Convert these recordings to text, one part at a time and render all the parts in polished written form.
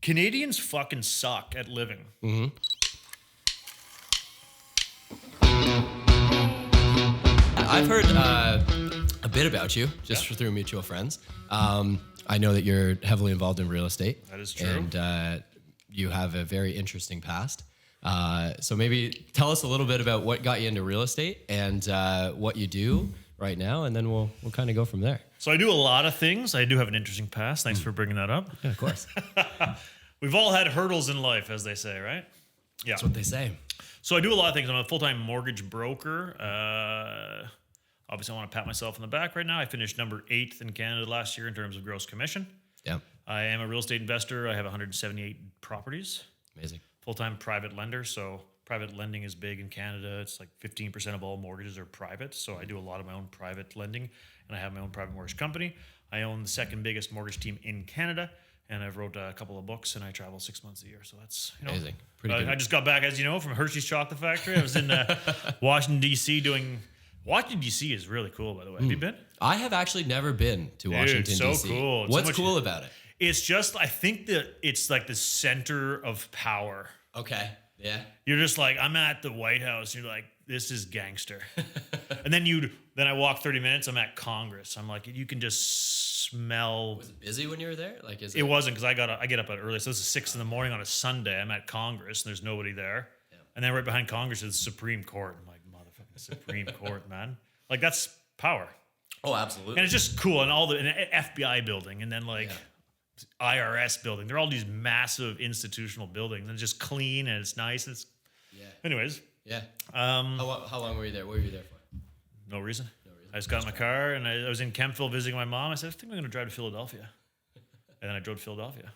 Canadians fucking suck at living. Mm-hmm. I've heard a bit about you just through mutual friends. I know that you're heavily involved in real estate. That is true. And you have a very interesting past. So maybe tell us a little bit about what got you into real estate and what you do right now, and then we'll kind of go from there. So I do a lot of things. I do have an interesting past. Thanks for bringing that up. Yeah, of course. We've all had hurdles in life, as they say, right? Yeah. That's what they say. So I do a lot of things. I'm a full-time mortgage broker. Obviously, I want to pat myself on the back right now. I finished number 8th in Canada last year in terms of gross commission. Yeah. I am a real estate investor. I have 178 properties. Amazing. Full-time private lender. So private lending is big in Canada. It's like 15% of all mortgages are private. So I do a lot of my own private lending, and I have my own private mortgage company. I own the second biggest mortgage team in Canada, and I've wrote a couple of books, and I travel 6 months a year. So that's, amazing. Pretty good. I just got back, as you know, from Hershey's Chocolate Factory. I was in Washington, D.C. Washington, D.C. is really cool, by the way. Have you been? I have actually never been to Washington, so D.C. cool. It's What's cool about it? It's just, I think that it's like the center of power. Okay. Yeah. You're just like, I'm at the White House. You're like, this is gangster. And then I walk 30 minutes. I'm at Congress. I'm like, you can just smell. Was it busy when you were there? Like, It wasn't, because I get up at early. So this is 6 in the morning on a Sunday. I'm at Congress, and there's nobody there. Yeah. And then right behind Congress is the Supreme Court. I'm like, motherfucking Supreme Court, man. Like, that's power. Oh, absolutely. And it's just cool. And an FBI building, and then IRS building. They're all these massive institutional buildings, and it's just clean, and it's nice. Anyways. Yeah. How long were you there? What were you there for? No reason. I just got in my car, and I was in Kempville visiting my mom. I said, I think I'm going to drive to Philadelphia. And then I drove to Philadelphia.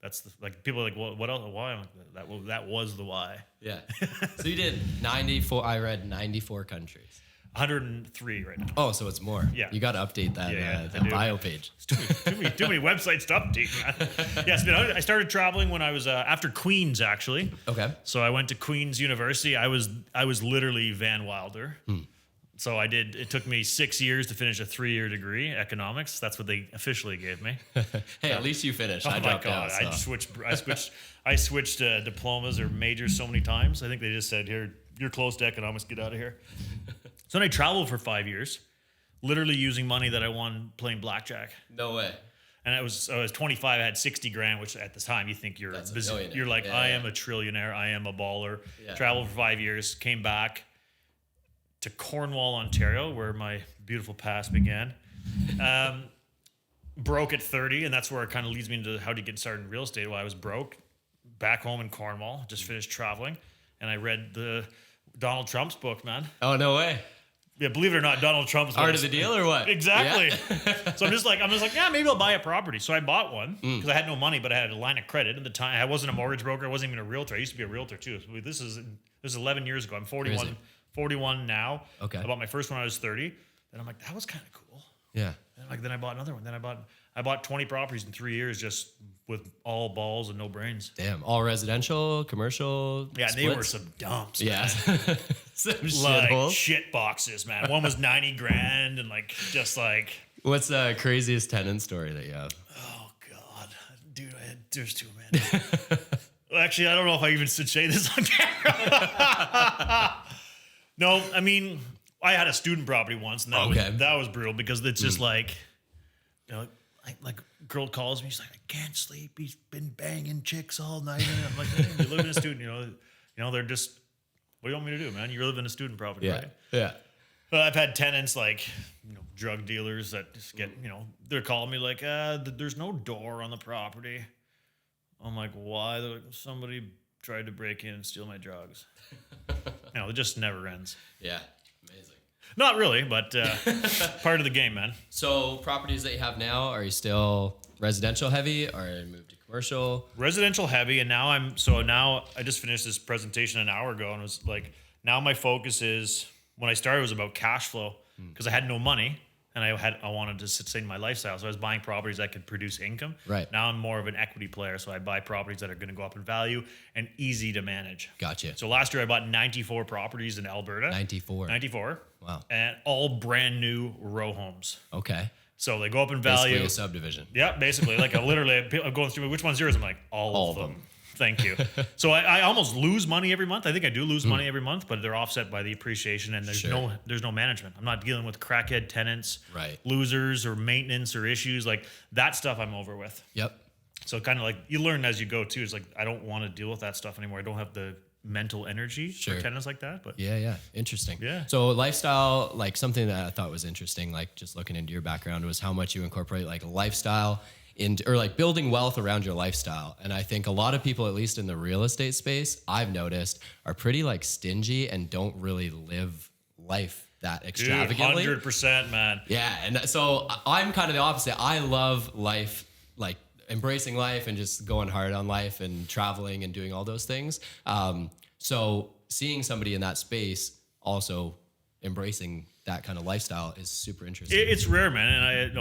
That's people are like, what else? Why? I'm like, that was the why. Yeah. So you did 94. I read 94 countries. 103 right now. Oh, so it's more. Yeah. You got to update that bio page. Too many websites to update, man. Yes, I started traveling when I was after Queens, actually. Okay. So I went to Queens University. I was literally Van Wilder. So it took me 6 years to finish a 3-year degree, economics. That's what they officially gave me. Hey, at least you finished. Oh I my dropped God. out. So. I switched diplomas or majors so many times. I think they just said, here, you're close to economics, get out of here. So then I traveled for 5 years, literally using money that I won playing blackjack. No way. And I was 25. I had 60 grand, which at the time you think you're like, I am a trillionaire. I am a baller. Yeah. Traveled for 5 years, came back to Cornwall, Ontario, where my beautiful past began. Broke at 30, and that's where it kind of leads me into how to get started in real estate. While I was broke, back home in Cornwall, just finished traveling, and I read the Donald Trump's book, man. Oh, no way. Yeah, believe it or not, Donald Trump's Art of the Deal or what? Exactly. Yeah. So I'm just like, yeah, maybe I'll buy a property. So I bought one because I had no money, but I had a line of credit at the time. I wasn't a mortgage broker. I wasn't even a realtor. I used to be a realtor too. So this is 11 years ago. I'm 41 now. Okay. I bought my first one when I was 30. Then I'm like, that was kind of cool. Yeah. Then I bought another one. Then I bought 20 properties in 3 years just with all balls and no brains. Damn. All residential, commercial. Yeah, splits? they were some dumps. Yeah. Some like shit boxes, man. One was 90 grand and just like. What's the craziest tenant story that you have? Oh God, dude, there's too many. Well, actually, I don't know if I even should say this on camera. No, I mean, I had a student property once, and that was brutal because it's just like, like girl calls me, she's like, I can't sleep. He's been banging chicks all night. And I'm like, hey, you live in a student, they're just, what do you want me to do, man? You live in a student property, right? Yeah. But I've had tenants like, drug dealers that just get, they're calling me like, there's no door on the property. I'm like, why? They're like, somebody tried to break in and steal my drugs. It just never ends. Yeah. Amazing. Not really, but part of the game, man. So properties that you have now, are you still residential heavy or you moved to commercial? Residential heavy, and now I just finished this presentation an hour ago, and it was like, now my focus is, when I started, it was about cash flow because I had no money. And I wanted to sustain my lifestyle. So I was buying properties that could produce income. Right. Now I'm more of an equity player. So I buy properties that are going to go up in value and easy to manage. Gotcha. So last year I bought 94 properties in Alberta. 94. Wow. Wow. And all brand new row homes. Okay. So they go up in Basically value. a subdivision. Yeah, basically. Like I'm going through, which one's yours? I'm like, all of them. Thank you. So I almost lose money every month. I think I do lose money every month, but they're offset by the appreciation, and there's no management. I'm not dealing with crackhead tenants, losers or maintenance or issues. Like that stuff I'm over with. Yep. So kind of like you learn as you go too. It's like I don't want to deal with that stuff anymore. I don't have the mental energy for tenants like that. But yeah, interesting. Yeah. So lifestyle, like something that I thought was interesting, like just looking into your background, was how much you incorporate like lifestyle into, or like building wealth around your lifestyle. And I think a lot of people, at least in the real estate space, I've noticed, are pretty like stingy and don't really live life that extravagantly. 100%, man. Yeah, and so I'm kind of the opposite. I love life, like embracing life and just going hard on life and traveling and doing all those things. So seeing somebody in that space also embracing that kind of lifestyle is super interesting. It's rare, man,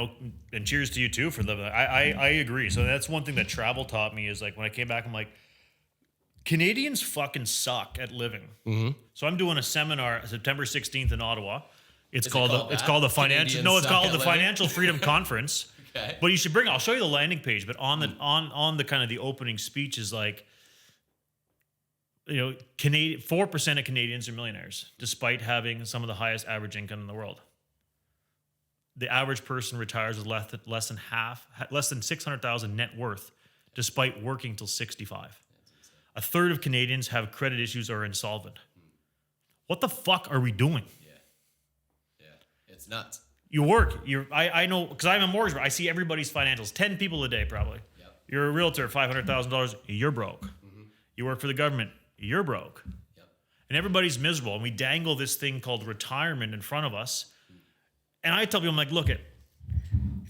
and cheers to you too for living. I agree. So that's one thing that travel taught me is like when I came back, I'm like, Canadians fucking suck at living. Mm-hmm. So I'm doing a seminar September 16th in Ottawa. It's called the Financial Freedom Conference. Okay. But you should I'll show you the landing page, but on the kind of the opening speech is like, 4% of Canadians are millionaires, despite having some of the highest average income in the world. The average person retires with less than 600,000 net worth, despite working till 65. A third of Canadians have credit issues or are insolvent. What the fuck are we doing? Yeah, it's nuts. You work. I know because I'm a mortgage broker. I see everybody's financials. 10 people a day probably. Yep. You're a realtor. $500,000. You're broke. Mm-hmm. You work for the government. You're broke. Yep. And everybody's miserable. And we dangle this thing called retirement in front of us. And I tell people, I'm like, look, if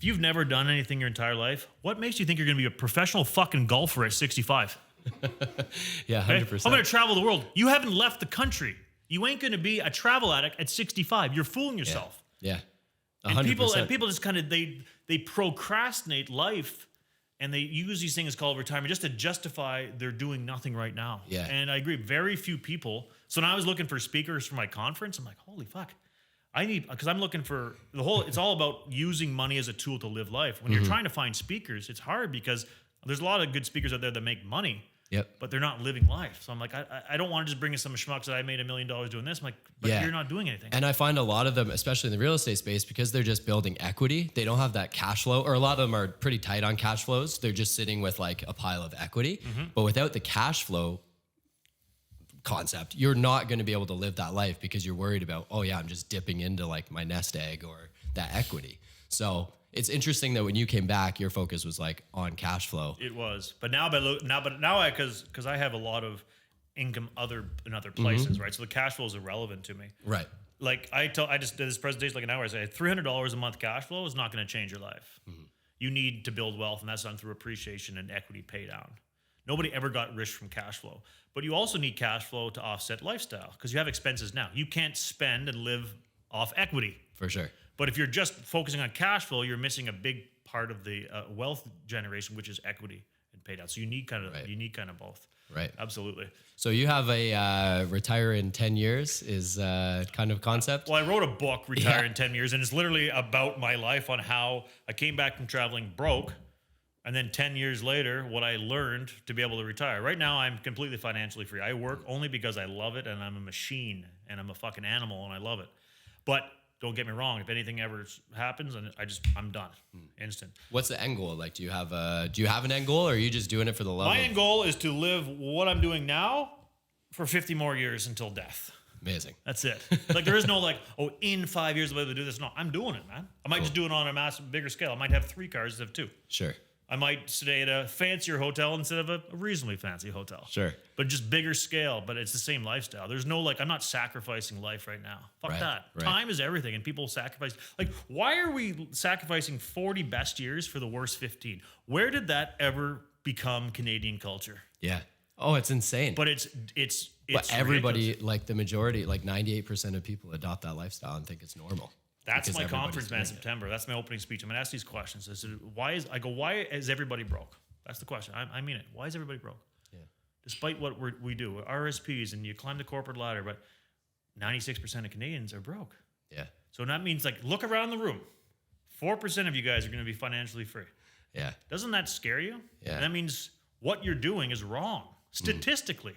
you've never done anything your entire life, what makes you think you're going to be a professional fucking golfer at 65? Yeah, 100%. I'm going to travel the world. You haven't left the country. You ain't going to be a travel addict at 65. You're fooling yourself. Yeah. 100%. And people just kind of they procrastinate life, and they use these things called retirement just to justify they're doing nothing right now. Yeah. And I agree, very few people. So when I was looking for speakers for my conference, I'm like, holy fuck. Because I'm looking for it's all about using money as a tool to live life. When you're trying to find speakers, it's hard because there's a lot of good speakers out there that make money. Yep. But they're not living life. So I'm like, I don't want to just bring in some schmucks that I made $1 million doing this. I'm like, but you're not doing anything. And I find a lot of them, especially in the real estate space, because they're just building equity, they don't have that cash flow, or a lot of them are pretty tight on cash flows. They're just sitting with like a pile of equity. Mm-hmm. But without the cash flow concept, you're not going to be able to live that life because you're worried about, I'm just dipping into like my nest egg or that equity. So it's interesting that when you came back, your focus was like on cash flow. It was, but now because I have a lot of income in other places, right? So the cash flow is irrelevant to me, right? Like I just did this presentation like an hour. I said $300 a month cash flow is not going to change your life. Mm-hmm. You need to build wealth, and that's done through appreciation and equity pay down. Nobody ever got rich from cash flow, but you also need cash flow to offset lifestyle because you have expenses now. You can't spend and live off equity for sure. But if you're just focusing on cash flow, you're missing a big part of the wealth generation, which is equity and pay down. So you need kind of both. Right. Absolutely. So you have a retire in 10 years is kind of concept. Well, I wrote a book, Retire in 10 Years, and it's literally about my life on how I came back from traveling broke, and then 10 years later, what I learned to be able to retire. Right now, I'm completely financially free. I work only because I love it, and I'm a machine, and I'm a fucking animal, and I love it. But don't get me wrong. If anything ever happens, and I'm done, instant. What's the end goal? Like, do you have an end goal, or are you just doing it for the love? My end goal is to live what I'm doing now for 50 more years until death. Amazing. That's it. Like there is no in 5 years I'll be able to do this. No, I'm doing it, man. I might just do it on a bigger scale. I might have 3 cars instead of 2. Sure. I might stay at a fancier hotel instead of a reasonably fancy hotel. Sure. But just bigger scale, but it's the same lifestyle. There's no I'm not sacrificing life right now. Fuck that. Right. Time is everything, and people sacrifice. Why are we sacrificing 40 best years for the worst 15? Where did that ever become Canadian culture? Yeah. Oh, it's insane. But it's but everybody, ridiculous. Like the majority, like 98% of people adopt that lifestyle and think it's normal. That's my conference, man, September. That's my opening speech. I'm going to ask these questions. I said, why is everybody broke? That's the question. I mean it. Why is everybody broke? Yeah. Despite what we do, RSPs, and you climb the corporate ladder, but 96% of Canadians are broke. Yeah. So that means look around the room. 4% of you guys are going to be financially free. Yeah. Doesn't that scare you? Yeah. And that means what you're doing is wrong statistically.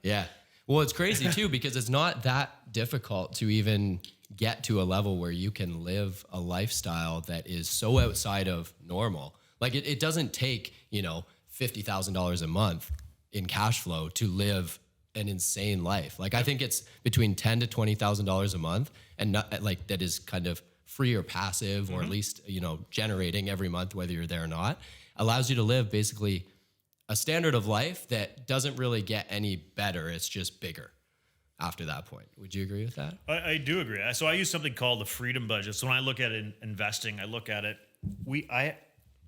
Yeah. Well, it's crazy too, because it's not that difficult to even get to a level where you can live a lifestyle that is so outside of normal. Like it doesn't take, $50,000 a month in cash flow to live an insane life. Like I think it's between $10,000 to $20,000 a month, and not, like that is kind of free or passive, or at least, generating every month, whether you're there or not, allows you to live basically a standard of life that doesn't really get any better. It's just bigger after that point. Would you agree with that? I do agree. So I use something called the freedom budget. So when I look at investing, I look at it.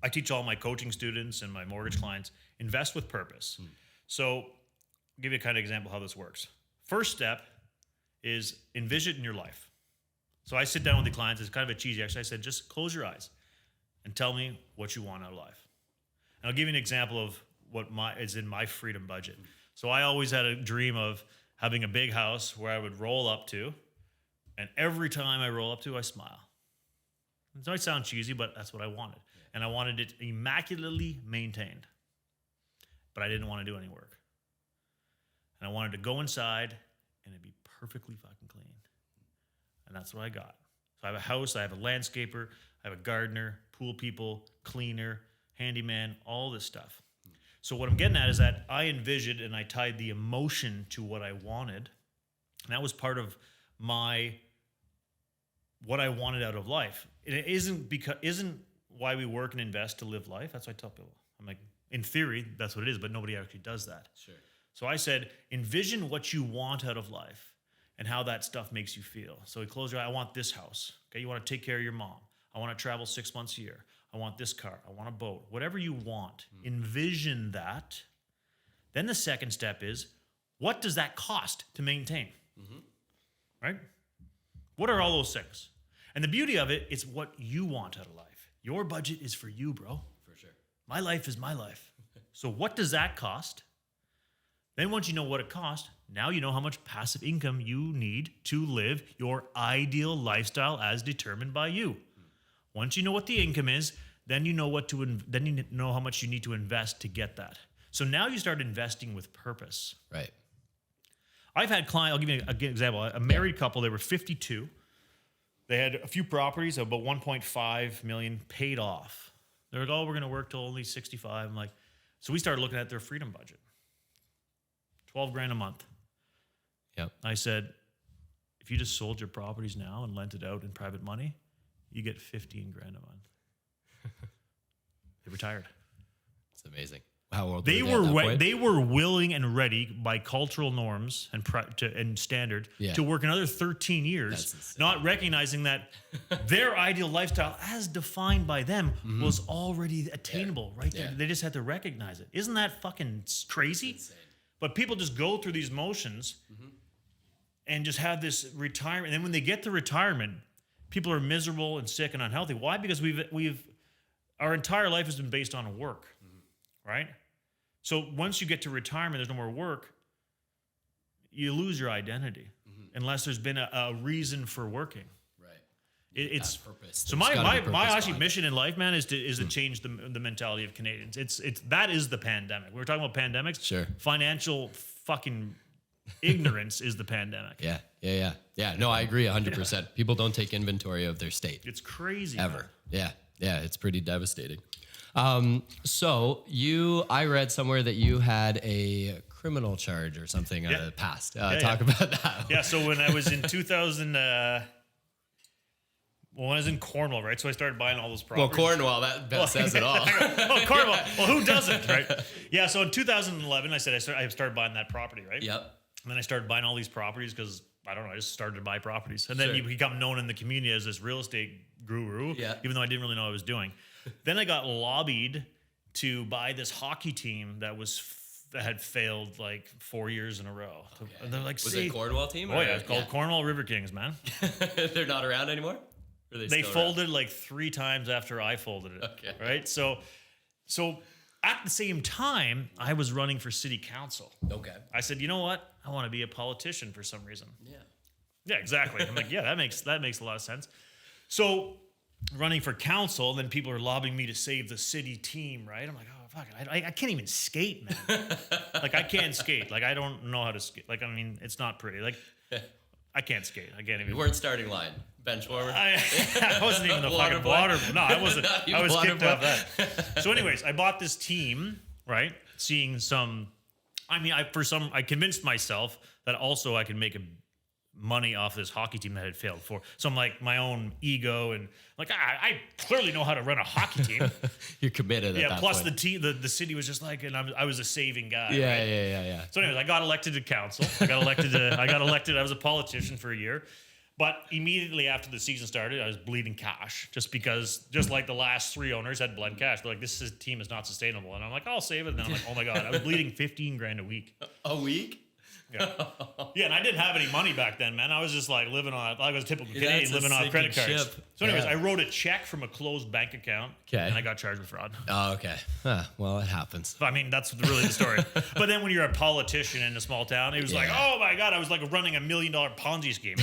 I teach all my coaching students and my mortgage clients, invest with purpose. So I'll give you a kind of example how this works. First step is envision in your life. So I sit down with the clients. It's kind of a cheesy exercise. I said, just close your eyes and tell me what you want out of life. And I'll give you an example of what is in my freedom budget. So I always had a dream of having a big house where I would roll up to, and every time I roll up to, I smile. It might sound cheesy, but that's what I wanted. And I wanted it immaculately maintained. But I didn't want to do any work. And I wanted to go inside and it'd be perfectly fucking clean. And that's what I got. So I have a house, I have a landscaper, I have a gardener, pool people, cleaner, handyman, all this stuff. So what I'm getting at is that I envisioned and I tied the emotion to what I wanted. And that was part of what I wanted out of life. It isn't why we work and invest to live life. That's what I tell people. I'm like, in theory, that's what it is, but nobody actually does that. Sure. So I said, envision what you want out of life and how that stuff makes you feel. So you close your eye, I want this house. Okay, you want to take care of your mom. I want to travel 6 months a year. I want this car. I want a boat. Whatever you want, envision that. Then the second step is, what does that cost to maintain? Right? What are all those things? And the beauty of it is what you want out of life. Your budget is for you, bro. For sure. My life is my life. So what does that cost? Then once you know what it costs, now you know how much passive income you need to live your ideal lifestyle as determined by you. Once you know what the income is, then you know then you know how much you need to invest to get that. So now you start investing with purpose. Right. I've had clients, I'll give you an example. A married couple, they were 52. They had a few properties, about 1.5 million paid off. They're like, oh, we're going to work till only 65. I'm like, so we started looking at their freedom budget. 12 grand a month. Yep. I said, if you just sold your properties now and lent it out in private money, you get 15 grand a month. They retired. It's amazing. How old They were they at that point? they were willing and ready by cultural norms and standard to work another 13 years, not recognizing that their ideal lifestyle, as defined by them, was already attainable right there. They just had to recognize it. Isn't that fucking crazy? But people just go through these motions and just have this retirement. And then when they get to retirement, people are miserable and sick and unhealthy. Why? Because our entire life has been based on work, right? So once you get to retirement, there's no more work. You lose your identity unless there's been a reason for working. Right. It's purpose. So my actually mission in life, man, is to change the mentality of Canadians. That is the pandemic. We were talking about pandemics. Sure. Financial fucking ignorance is the pandemic. Yeah. No, I agree 100%. People don't take inventory of their state. It's crazy. Ever. Man. Yeah. It's pretty devastating. So I read somewhere that you had a criminal charge or something passed. Talk about that. Yeah. So when I was in 2000, when I was in Cornwall, right? So I started buying all those properties. Well, Cornwall, that says it all. Oh, Cornwall. Well, who doesn't, right? Yeah. So in 2011, I started buying that property, right? Yep. And then I started buying all these properties because I don't know, I just started to buy properties. And then you become known in the community as this real estate guru, even though I didn't really know what I was doing. Then I got lobbied to buy this hockey team that had failed like 4 years in a row. Okay. And they're like, was it a Cornwall team? Oh, yeah. It's called Cornwall River Kings, man. They're not around anymore? Or they folded like 3 times after I folded it. Okay. Right? So at the same time, I was running for city council. Okay. I said, you know what? I want to be a politician for some reason. Yeah. Yeah, exactly. I'm like, yeah, that makes a lot of sense. So running for council, and then people are lobbying me to save the city team, right? I'm like, oh, fuck it. I can't even skate, man. Like, I can't skate. Like, I don't know how to skate. Like, I mean, it's not pretty. Like, I can't skate. I can't even. You weren't starting line. Bench warmer. I wasn't even the fucking water. No, I wasn't. I was kicked off that. So anyways, I bought this team, right? Seeing some, I mean, I convinced myself that also I could make money off this hockey team that had failed before. So I'm like, my own ego and like, I clearly know how to run a hocky team. You're committed. Yeah. At that Plus point. the city was just like, and I was a saving guy. Yeah, right? yeah. So anyways, I got elected to council. I got elected. I was a politician for a year. But immediately after the season started, I was bleeding cash just like the last 3 owners had bled cash. They're like, team is not sustainable. And I'm like, I'll save it. And then I'm like, oh my God, I was bleeding 15 grand a week. A week? Yeah. Yeah, and I didn't have any money back then, man. I was just like living on, I was a typical Canadian living on credit cards. So anyways, I wrote a check from a closed bank account and I got charged with fraud. Oh, okay. Well, it happens. I mean, that's really the story. But then when you're a politician in a small town, it was like, oh my God, I was like running $1 million Ponzi scheme.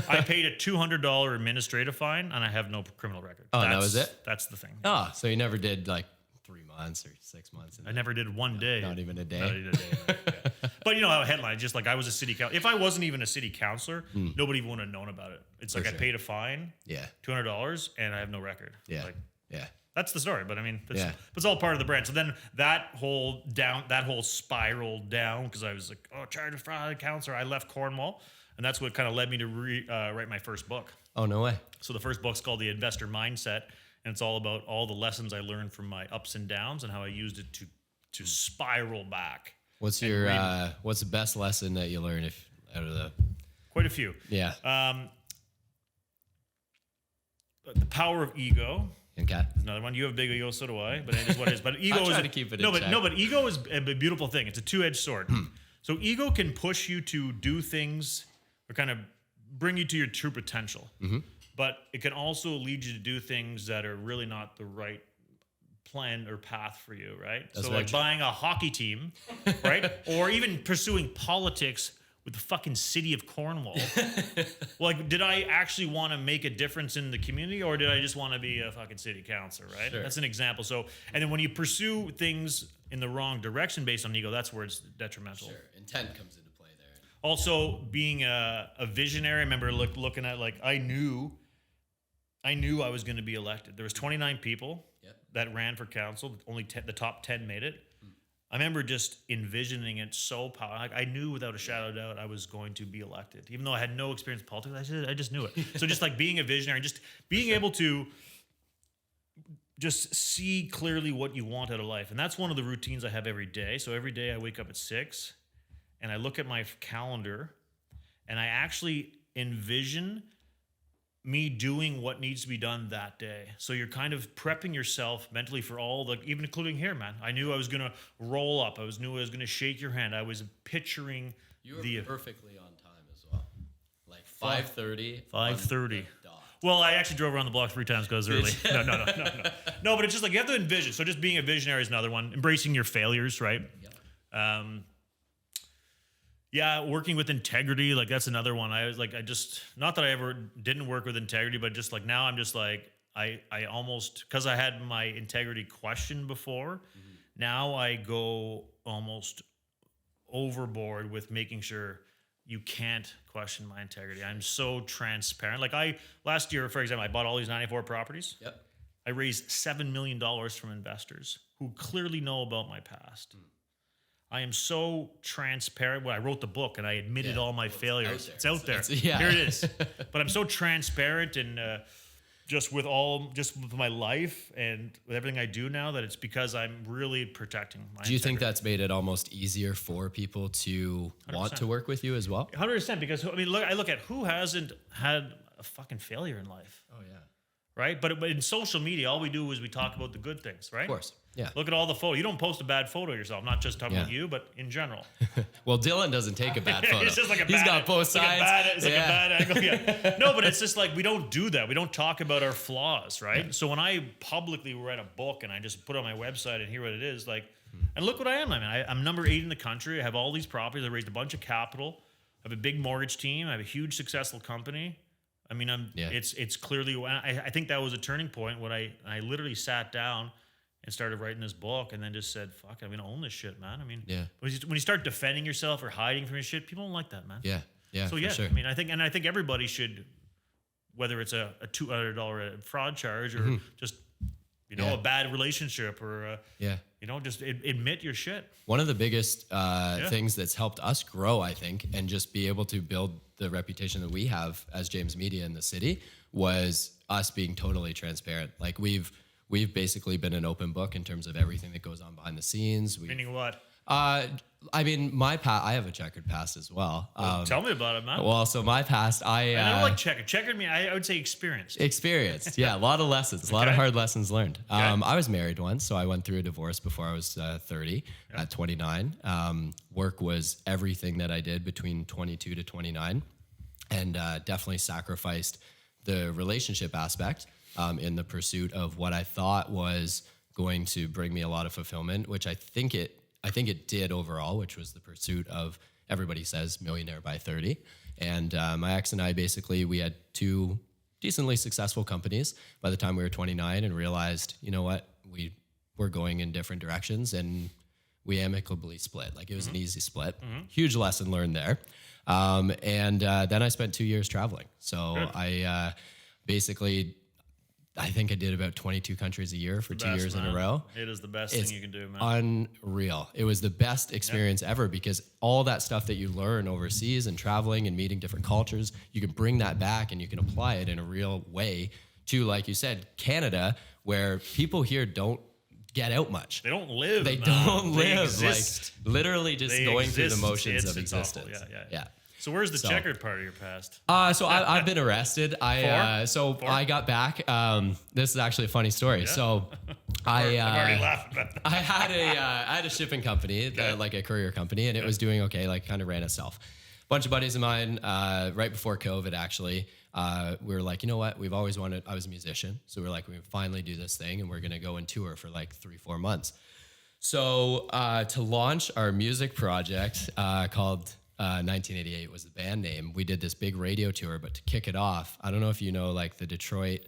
I paid a $200 administrative fine and I have no criminal record. Oh, that was it? That's the thing. Oh, so you never did like 3 months or 6 months? I never did one day. Not even a day? Not even a day. Yeah. But you know how a headline, just like I was a city council. If I wasn't even a city councilor, nobody would have known about it. It's like I paid a fine, $200, and I have no record. Yeah. Like, yeah. that's the story. But I mean, it's all part of the brand. So then that whole spiraled down because I was like, oh, charged with fraud, councilor. I left Cornwall, and that's what kind of led me to write my first book. Oh, no way. So the first book's called The Investor Mindset, and it's all about all the lessons I learned from my ups and downs and how I used it to spiral back. What's what's the best lesson that you learned out of the? Quite a few. Yeah. The power of ego. Okay. Another one. You have a big ego, so do I. But it is what it is. But ego I try to keep it in check. but ego is a beautiful thing. It's a two-edged sword. So ego can push you to do things or kind of bring you to your true potential. But it can also lead you to do things that are really not the right plan or path for you, right? That's so like buying a hockey team, right? Or even pursuing politics with the fucking city of Cornwall. Like, did I actually want to make a difference in the community or did I just want to be a fucking city councilor, right? Sure. That's an example. So, and then when you pursue things in the wrong direction based on ego, that's where it's detrimental. Sure. Intent comes into play there. Also, being a visionary, I remember looking at, like, I knew I was going to be elected. There was 29 people that ran for council. Only the top 10 made it. I remember just envisioning it so powerful. I knew without a shadow of doubt I was going to be elected. Even though I had no experience in politics, I just knew it. So just like being a visionary, just being able to just see clearly what you want out of life. And that's one of the routines I have every day. So every day I wake up at 6 and I look at my calendar and I actually envision me doing what needs to be done that day. So you're kind of prepping yourself mentally for even including here, man. I knew I was going to roll up. Knew I was going to shake your hand. I was picturing you were perfectly on time as well. Like 5:30. 5:30. Well, I actually drove around the block 3 times because early. No. No, but it's just like you have to envision. So just being a visionary is another one. Embracing your failures, right? Yeah. Working with integrity, like that's another one. I was like, not that I ever didn't work with integrity, but just like now I'm just like, I almost, because I had my integrity questioned before, now I go almost overboard with making sure you can't question my integrity. I'm so transparent. Like last year, for example, I bought all these 94 properties. Yep. I raised $7 million from investors who clearly know about my past. I am so transparent. When I wrote the book and I admitted all my failures. It's out there. Here it is. But I'm so transparent and just with my life and with everything I do now that it's because I'm really protecting my Do you think that's made it almost easier for people to 100%. Want to work with you as well? 100%. Because I mean, I look at who hasn't had a fucking failure in life. Oh yeah. Right? But in social media, all we do is we talk about the good things, right? Of course. Yeah. Look at all the photos. You don't post a bad photo of yourself. Not just talking about you, but in general. Well, Dylan doesn't take a bad photo. It's just like He's got both sides. It's like a bad angle. Yeah. No, but it's just like we don't do that. We don't talk about our flaws, right? Yeah. So when I publicly write a book and I just put it on my website and hear what it is, like, and look what I am. I mean, I'm number 8 in the country. I have all these properties. I raised a bunch of capital. I have a big mortgage team. I have a huge successful company. I mean, it's clearly, I think that was a turning point when I literally sat down and started writing this book and then just said, fuck, I'm going to own this shit, man. I mean, when you start defending yourself or hiding from your shit, people don't like that, man. Yeah. Yeah. So sure. I mean, I think everybody should, whether it's a $200 fraud charge or just, a bad relationship or, just admit your shit. One of the biggest things that's helped us grow, I think, and just be able to build the reputation that we have as James Media in the city was us being totally transparent. Like we've basically been an open book in terms of everything that goes on behind the scenes. Meaning what? I mean, I have a checkered past as well. Tell me about it, man. Well, so my past, I don't like checkered. Checkered me, I would say experienced. Experienced, yeah. A lot of lessons, a lot of hard lessons learned. I was married once, so I went through a divorce before I was 30. At 29. Work was everything that I did between 22 to 29, and definitely sacrificed the relationship aspect in the pursuit of what I thought was going to bring me a lot of fulfillment, which I think it did overall, which was the pursuit of, everybody says, millionaire by 30. And my ex and I we had 2 decently successful companies by the time we were 29 and realized, you know what, we're going in different directions, and we amicably split. Like it was an easy split. Huge lesson learned there. And then I spent 2 years traveling. So Good. I I think I did about 22 countries a year for 2 years in a row. It is the best thing you can do, man. Unreal. It was the best experience ever because all that stuff that you learn overseas and traveling and meeting different cultures, you can bring that back and you can apply it in a real way to, like you said, Canada, where people here don't get out much. They don't live. They man. don't They live. exist. Like literally just going through the motions It's of existence. awful. Yeah. Yeah. So where's the checkered part of your past? So I've been arrested. I got back. This is actually a funny story. Yeah. So I'm already laughing about that. I had a shipping company, like a courier company, and it was doing okay. Like kind of ran itself. A bunch of buddies of mine, right before COVID, actually, we were like, you know what? We've always wanted. I was a musician, so we were like, we finally do this thing, and we're gonna go and tour for like 3-4 months. So to launch our music project called 1988 was the band name. We did this big radio tour, but to kick it off, I don't know if you know, like the Detroit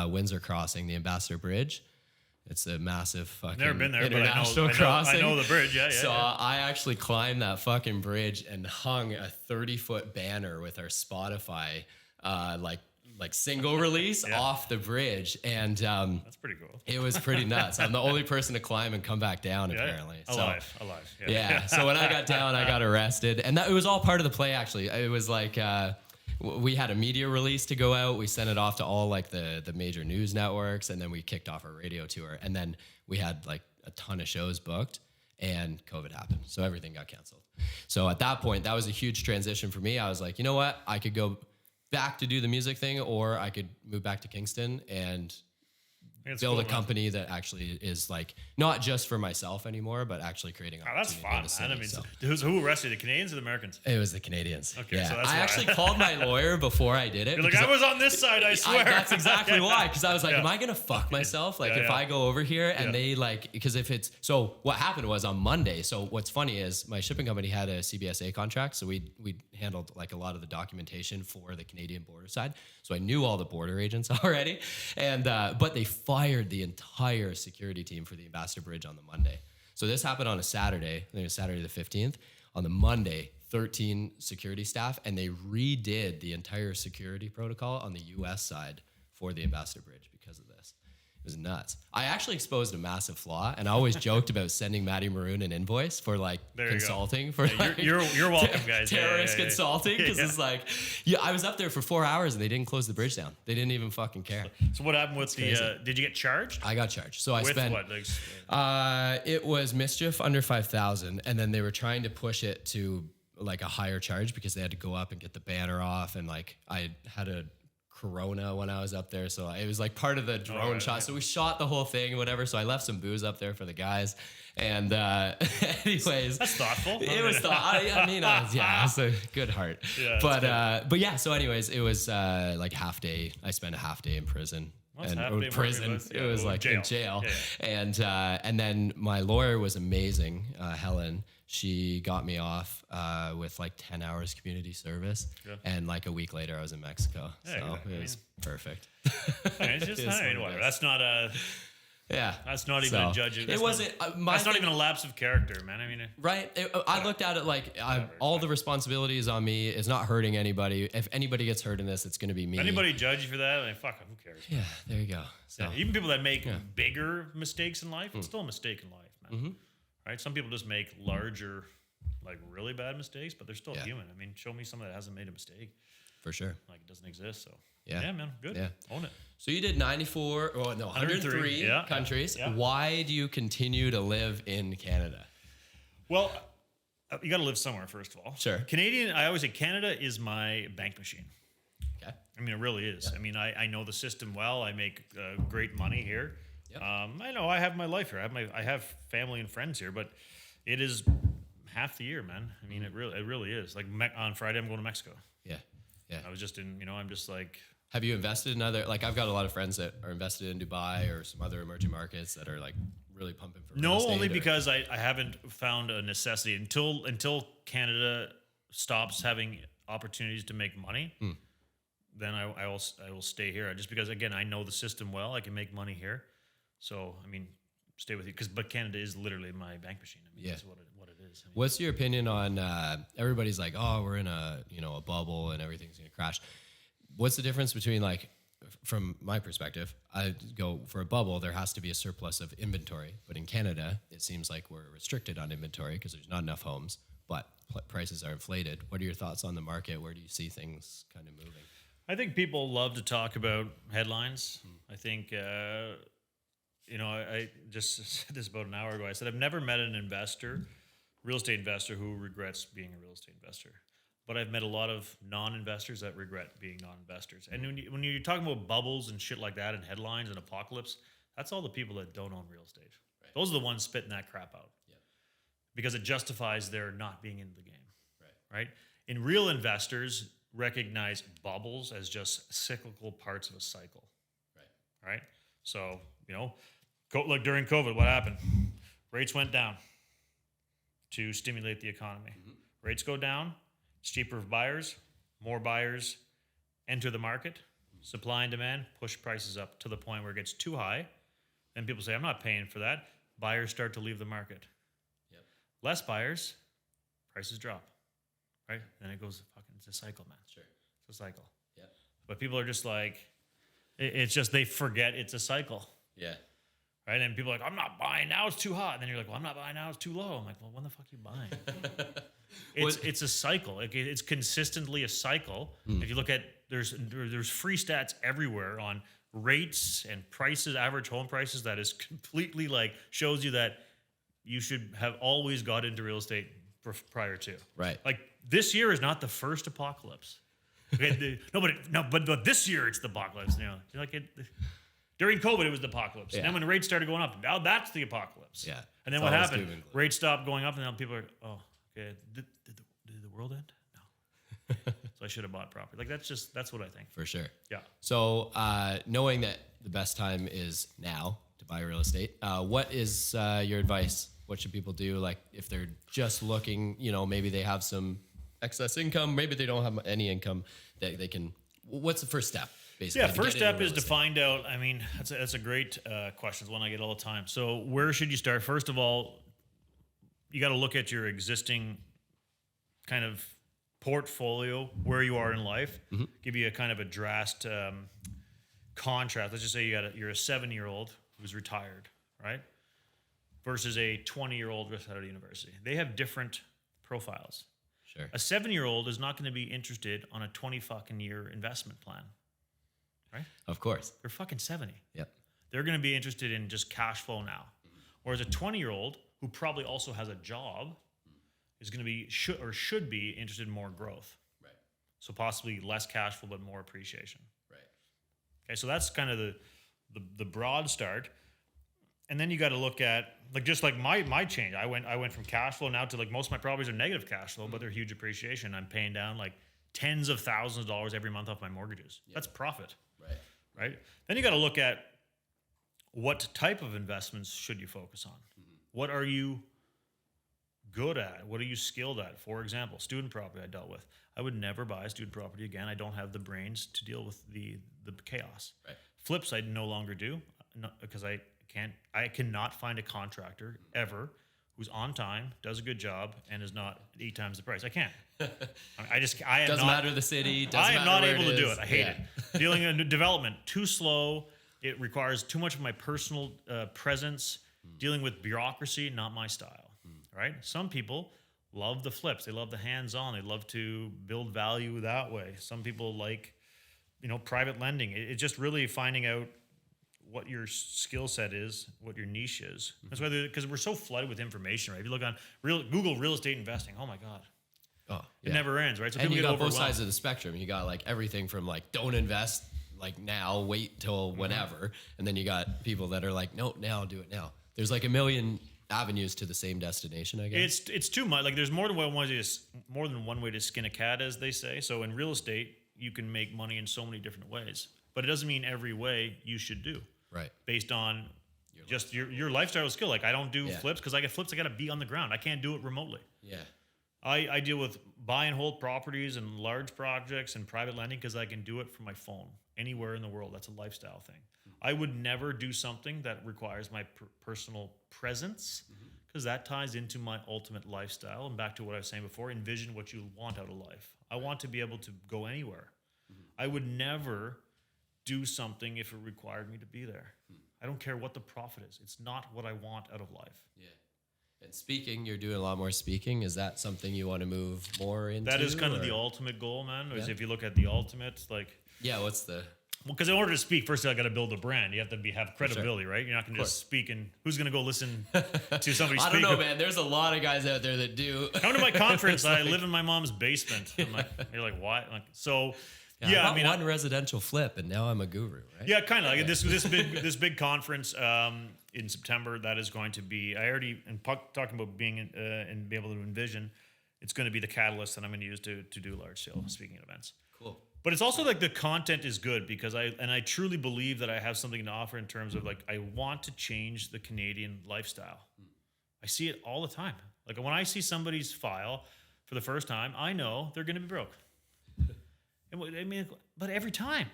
Windsor crossing, the Ambassador Bridge. It's a massive fucking Never been there, international but crossing. I know the bridge. Yeah. So I actually climbed that fucking bridge and hung a 30-foot banner with our Spotify like single release off the bridge, and that's pretty cool. It was pretty nuts. I'm the only person to climb and come back down apparently. Alive. Yeah. So when I got down, I got arrested, and it was all part of the play. Actually, it was like we had a media release to go out. We sent it off to all like the major news networks, and then we kicked off our radio tour, and then we had like a ton of shows booked, and COVID happened, so everything got canceled. So at that point, that was a huge transition for me. I was like, you know what, I could go back to do the music thing, or I could move back to Kingston and build a company that actually is like not just for myself anymore, but actually creating that's opportunity in the fun, city. man. So. Who arrested, the Canadians or the Americans? It was the Canadians. Okay, yeah. so that's I why. actually called my lawyer before I did it. You're like, I was on this side, I swear. That's exactly why, because I was like, am I gonna fuck myself? Like if I go over here and they like, because if it's, so what happened was on Monday, so what's funny is my shipping company had a CBSA contract, so we handled like a lot of the documentation for the Canadian border side. So I knew all the border agents already, and but they fired the entire security team for the Ambassador Bridge on the Monday. So this happened on a Saturday. I think it was Saturday the 15th. On the Monday, 13 security staff, and they redid the entire security protocol on the U.S. side for the Ambassador Bridge because of this. It was nuts. I actually exposed a massive flaw, and I always joked about sending Matty Maroon an invoice for like consulting for like, you're welcome, guys. Terrorist consulting, because it's like, I was up there for 4 hours and they didn't close the bridge down. They didn't even fucking care. So what happened with the? Did you get charged? I got charged. So I with spent what? Like, it was mischief under 5,000, and then they were trying to push it to like a higher charge because they had to go up and get the banner off, and like I had a Corona when I was up there, so it was like part of the drone shot. So we shot the whole thing, whatever. So I left some booze up there for the guys, and anyways, that's thoughtful. It was I mean, it's a good heart. Yeah, but yeah. So anyways, it was like half day. I spent a half day in prison, What's or happening? prison. Yeah, It was like in jail. And then my lawyer was amazing, Helen. She got me off with like 10 hours community service, and like a week later I was in Mexico. Yeah, so exactly. it was perfect. It's just whatever. That's not a. Yeah, That's not even a judge. It wasn't. That's not even a lapse of character, man. I mean, right. I looked at it like all the responsibility is on me. It's not hurting anybody. If anybody gets hurt in this, it's going to be me. Anybody judge you for that? Like, fuck 'em, who cares? Yeah, there you go. So Even people that make bigger mistakes in life, it's still a mistake in life, man. Right? Some people just make larger, like really bad mistakes, but they're still human. I mean, show me someone that hasn't made a mistake. For sure. Like it doesn't exist. So yeah, man, good. Yeah. Own it. So you did 103 countries. Yeah. Why do you continue to live in Canada? Well, you got to live somewhere, first of all. Sure. Canadian, I always say Canada is my bank machine. Okay. I mean, it really is. I mean, I know the system well. I make great money here. Yep. I know I have my life here. I have family and friends here, but it is half the year, man. I mean, it really is. Like on Friday, I'm going to Mexico. Yeah. Yeah. I was just in, I'm just like. Have you invested in other, like I've got a lot of friends that are invested in Dubai or some other emerging markets that are like really pumping for real estate, only because I haven't found a necessity until Canada stops having opportunities to make money. Then I will stay here just because, again, I know the system well. I can make money here. So, I mean, stay with you but Canada is literally my bank machine. I mean, that's what it is. I mean, what's your opinion on everybody's like, oh, we're in a bubble and everything's going to crash. What's the difference between, like, from my perspective, I go for a bubble, there has to be a surplus of inventory. But in Canada, it seems like we're restricted on inventory because there's not enough homes, but prices are inflated. What are your thoughts on the market? Where do you see things kind of moving? I think people love to talk about headlines. I think, I just said this about an hour ago. I said, I've never met an real estate investor who regrets being a real estate investor. But I've met a lot of non-investors that regret being non-investors. And when you're talking about bubbles and shit like that and headlines and apocalypse, that's all the people that don't own real estate. Right. Those are the ones spitting that crap out. Yeah. Because it justifies their not being in the game. Right? And real investors recognize bubbles as just cyclical parts of a cycle. Right? So, like during COVID, what happened? Rates went down to stimulate the economy. Rates go down. It's cheaper for buyers. More buyers enter the market. Supply and demand push prices up to the point where it gets too high. Then people say, I'm not paying for that. Buyers start to leave the market. Yep. Less buyers, prices drop. Right? Then it goes, it's a cycle, man. Sure. It's a cycle. Yeah. But people are just like, it's just they forget it's a cycle. Yeah. Right? And people are like, I'm not buying now, it's too hot. And then you're like, well, I'm not buying now, it's too low. I'm like, well, when the fuck are you buying? It's a cycle. It's consistently a cycle. If you look at, there's free stats everywhere on rates and prices, average home prices, that is completely like shows you that you should have always got into real estate prior to. Right. Like this year is not the first apocalypse. Okay, but this year it's the apocalypse. During COVID, it was the apocalypse. And then when the rates started going up, now that's the apocalypse. Yeah. And then what happened? Rates stopped going up, and now people are, oh, okay, did the world end? No. So I should have bought property. Like that's what I think. For sure. Yeah. So knowing that the best time is now to buy real estate, what is your advice? What should people do? Like if they're just looking, maybe they have some excess income, maybe they don't have any income, that they can. What's the first step? Basically, yeah, first step is to find out. I mean, that's a great question. It's one I get all the time. So where should you start? First of all, you got to look at your existing kind of portfolio, where you are in life. Give you a kind of a drastic contrast. Let's just say you're a 7-year-old who's retired, right? Versus a 20-year-old just out of university. They have different profiles. Sure. A 7-year-old is not going to be interested on a 20-fucking-year investment plan. Right? Of course. They're fucking 70. Yep. They're going to be interested in just cash flow now. Whereas a 20-year-old who probably also has a job is going to be should be interested in more growth. Right. So possibly less cash flow but more appreciation. Right. Okay, so that's kind of the broad start. And then you got to look at just like my change. I went from cash flow now to like most of my properties are negative cash flow, but they're huge appreciation. I'm paying down like tens of thousands of dollars every month off my mortgages. Yep. That's profit. right? Then you got to look at what type of investments should you focus on? What are you good at? What are you skilled at? For example, student property I dealt with. I would never buy a student property again. I don't have the brains to deal with the chaos. Right. Flips I no longer do because I cannot find a contractor ever who's on time, does a good job, and is not 8 times the price. I can't. I am Doesn't not, matter the city. I am not where able to do is. it. I hate it. Dealing in development, too slow. It requires too much of my personal presence. Dealing with bureaucracy, not my style. Right? Some people love the flips. They love the hands-on. They love to build value that way. Some people like, private lending. It's just really finding out what your skill set is, what your niche is. That's why, because we're so flooded with information, right? If you look on Google real estate investing, oh my God. Oh, It never ends, right? So and people you get got both overwhelmed. sides of the spectrum. You got like everything from like don't invest like now, wait till whenever, and then you got people that are like, no, now do it now. There's like a million avenues to the same destination, I guess. It's too much. Like there's more than one way to skin a cat, as they say. So in real estate, you can make money in so many different ways, but it doesn't mean every way you should do. Right. Based on your lifestyle skill. Like I don't do flips because I get flips. I got to be on the ground. I can't do it remotely. Yeah. I deal with buy and hold properties and large projects and private lending because I can do it from my phone anywhere in the world. That's a lifestyle thing. I would never do something that requires my personal presence because that ties into my ultimate lifestyle. And back to what I was saying before, envision what you want out of life. I want to be able to go anywhere. I would never do something if it required me to be there. I don't care what the profit is. It's not what I want out of life. Yeah. And speaking, you're doing a lot more speaking. Is that something you want to move more into? That is kind of the ultimate goal, man. Is if you look at the ultimate, like... Yeah, what's the... Well, because in order to speak, first I got to build a brand. You have to have credibility, right? You're not going to just speak and who's going to go listen to somebody speak? I don't know, man. There's a lot of guys out there that do. Come to my conference. I live in my mom's basement. I'm like, you're like, what? Like, so, yeah, I mean, one residential flip, and now I'm a guru, right? Yeah, kind of like this big conference in September. That is going to be. I already am talking about being and be able to envision. It's going to be the catalyst that I'm going to use to do large scale speaking events. Cool. But it's also like the content is good because I truly believe that I have something to offer in terms of like I want to change the Canadian lifestyle. I see it all the time. Like when I see somebody's file for the first time, I know they're going to be broke. I mean, but every time.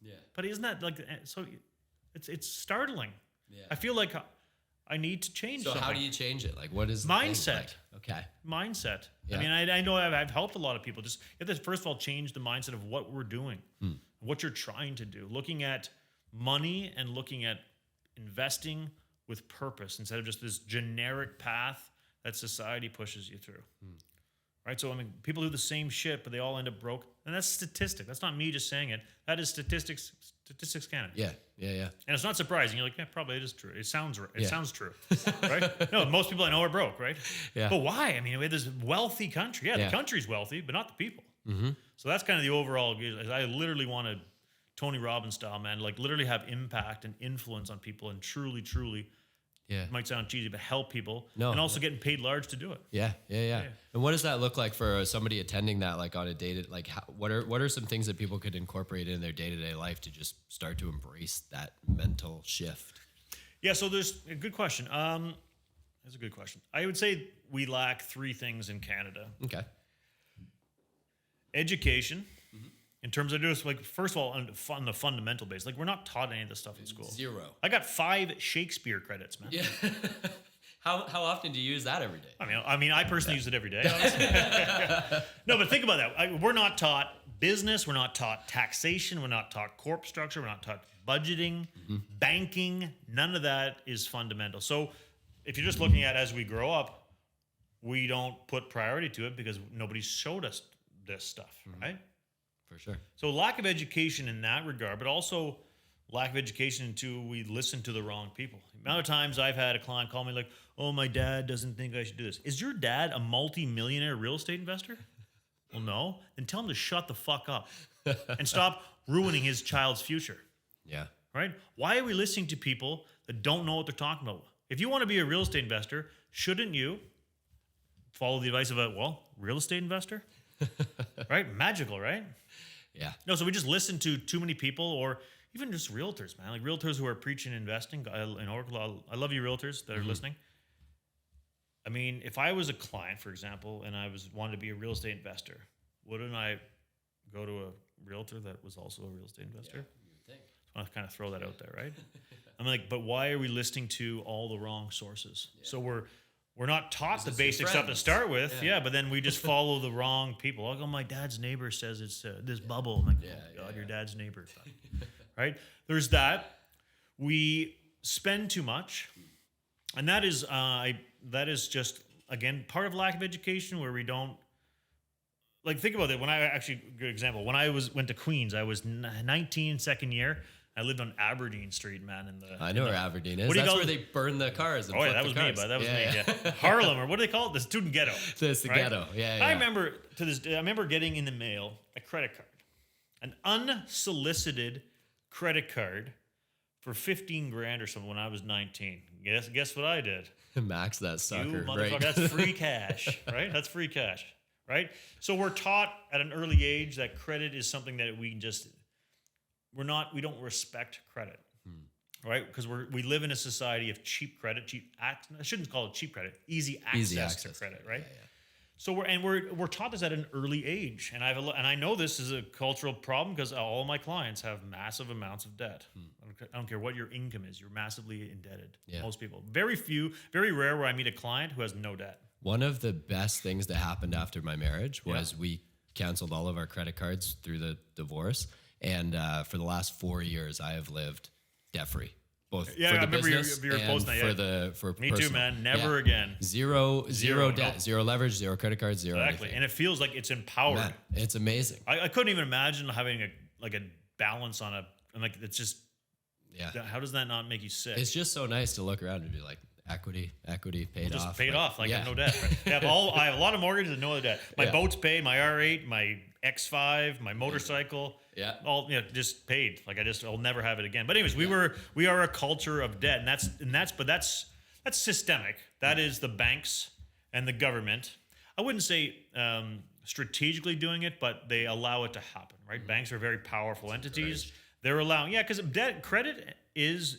Yeah. But isn't that like so? It's startling. Yeah. I feel like I need to change. So something. how do you change it? Like, what is the Mindset? thing? Like, okay. Mindset. Yeah. I mean, I know I've helped a lot of people. Just you have to first of all change the mindset of what we're doing, what you're trying to do. Looking at money and looking at investing with purpose instead of just this generic path that society pushes you through. Right? So I mean, people do the same shit, but they all end up broke. And that's statistic. That's not me just saying it. That is Statistics Canada. Yeah. And And it's not surprising. You're like, yeah, probably it is true. It sounds right. It Yeah. sounds true, right? No, most people I know are broke, right? Yeah. But why? I mean, we have this wealthy country. Yeah, Yeah. the country's wealthy, but not the people. So that's kind of the overall. I literally want to Tony Robbins style, man. Like literally have impact and influence on people, and truly, Yeah. it might sound cheesy, but help people, No. and also getting paid large to do it. Yeah. And what does that look like for somebody attending that, like on a day to like? What are some things that people could incorporate in their day to day life to just start to embrace that mental shift? Yeah, so there's a good question. That's a good question. I would say we lack 3 things in Canada. Okay. Education, in terms of just like, first of all, on the fundamental base, like we're not taught any of this stuff in school. 0. I got 5 Shakespeare credits, man. Yeah. How often do you use that every day? I mean, I personally use it every day. No, but think about that. We're not taught business. We're not taught taxation. We're not taught corp structure. We're not taught budgeting, banking. None of that is fundamental. So if you're just looking at as we grow up, we don't put priority to it because nobody showed us this stuff, right? For sure. So lack of education in that regard, but also lack of education into we listen to the wrong people. The amount of times I've had a client call me like, oh, my dad doesn't think I should do this. Is your dad a multi-millionaire real estate investor? Well, no. Then tell him to shut the fuck up and stop ruining his child's future, Yeah. right? Why are we listening to people that don't know what they're talking about? If you want to be a real estate investor, shouldn't you follow the advice of a, real estate investor? Right? Magical, right? Yeah. No, so we just listen to too many people, or even just realtors, man. Like realtors who are preaching investing. In Oracle, I love you, realtors that are listening. I mean, if I was a client, for example, and I wanted to be a real estate investor, wouldn't I go to a realtor that was also a real estate investor? Yeah, you would think. I want to kind of throw that out there, right? I'm like, but why are we listening to all the wrong sources? Yeah. So we're not taught the basic stuff to start with, but then we just follow the wrong people. Like, oh, my dad's neighbor says it's this bubble. I'm like, oh God, your dad's neighbor, right? There's that. We spend too much, and that is just, again, part of lack of education where we don't, like, think about it. When I actually, good example, when I went to Queens, I was 19, second year. I lived on Aberdeen Street, man. I know where Aberdeen is. That's where they burn the cars. And that was me, but that was me. Yeah. Harlem, or what do they call it? The student ghetto. It's the ghetto. Yeah. I remember to this day. I remember getting in the mail a credit card, an unsolicited credit card for 15 grand or something when I was 19. Guess what I did? Max that sucker. You motherfucker, right? That's free cash, right? That's free cash, right? So we're taught at an early age that credit is something that we don't respect credit, right? Because we live in a society of cheap credit, I shouldn't call it cheap credit, easy access to credit, right? Yeah. So we're taught this at an early age, and I know this is a cultural problem because all my clients have massive amounts of debt. I don't care what your income is, you're massively indebted. Yeah. Most people, very rare where I meet a client who has no debt. One of the best things that happened after my marriage was we canceled all of our credit cards through the divorce. And for the last 4 years, I have lived debt free, both for the business and for me personal. Too, man. Never again. Zero debt, zero leverage, zero credit cards, zero anything. And it feels like it's empowered. Man, it's amazing. I couldn't even imagine having a balance on it's just how does that not make you sick? It's just so nice to look around and be like, equity paid off. Just paid off, like no debt. Right? I have a lot of mortgages and no other debt. My boat's paid, my R8, my X5, my motorcycle. Yeah. All just paid. Like I'll never have it again. But anyways, we are a culture of debt, and that's systemic. That is the banks and the government. I wouldn't say strategically doing it, but they allow it to happen, right? Banks are very powerful entities. Right. They're allowing, because credit is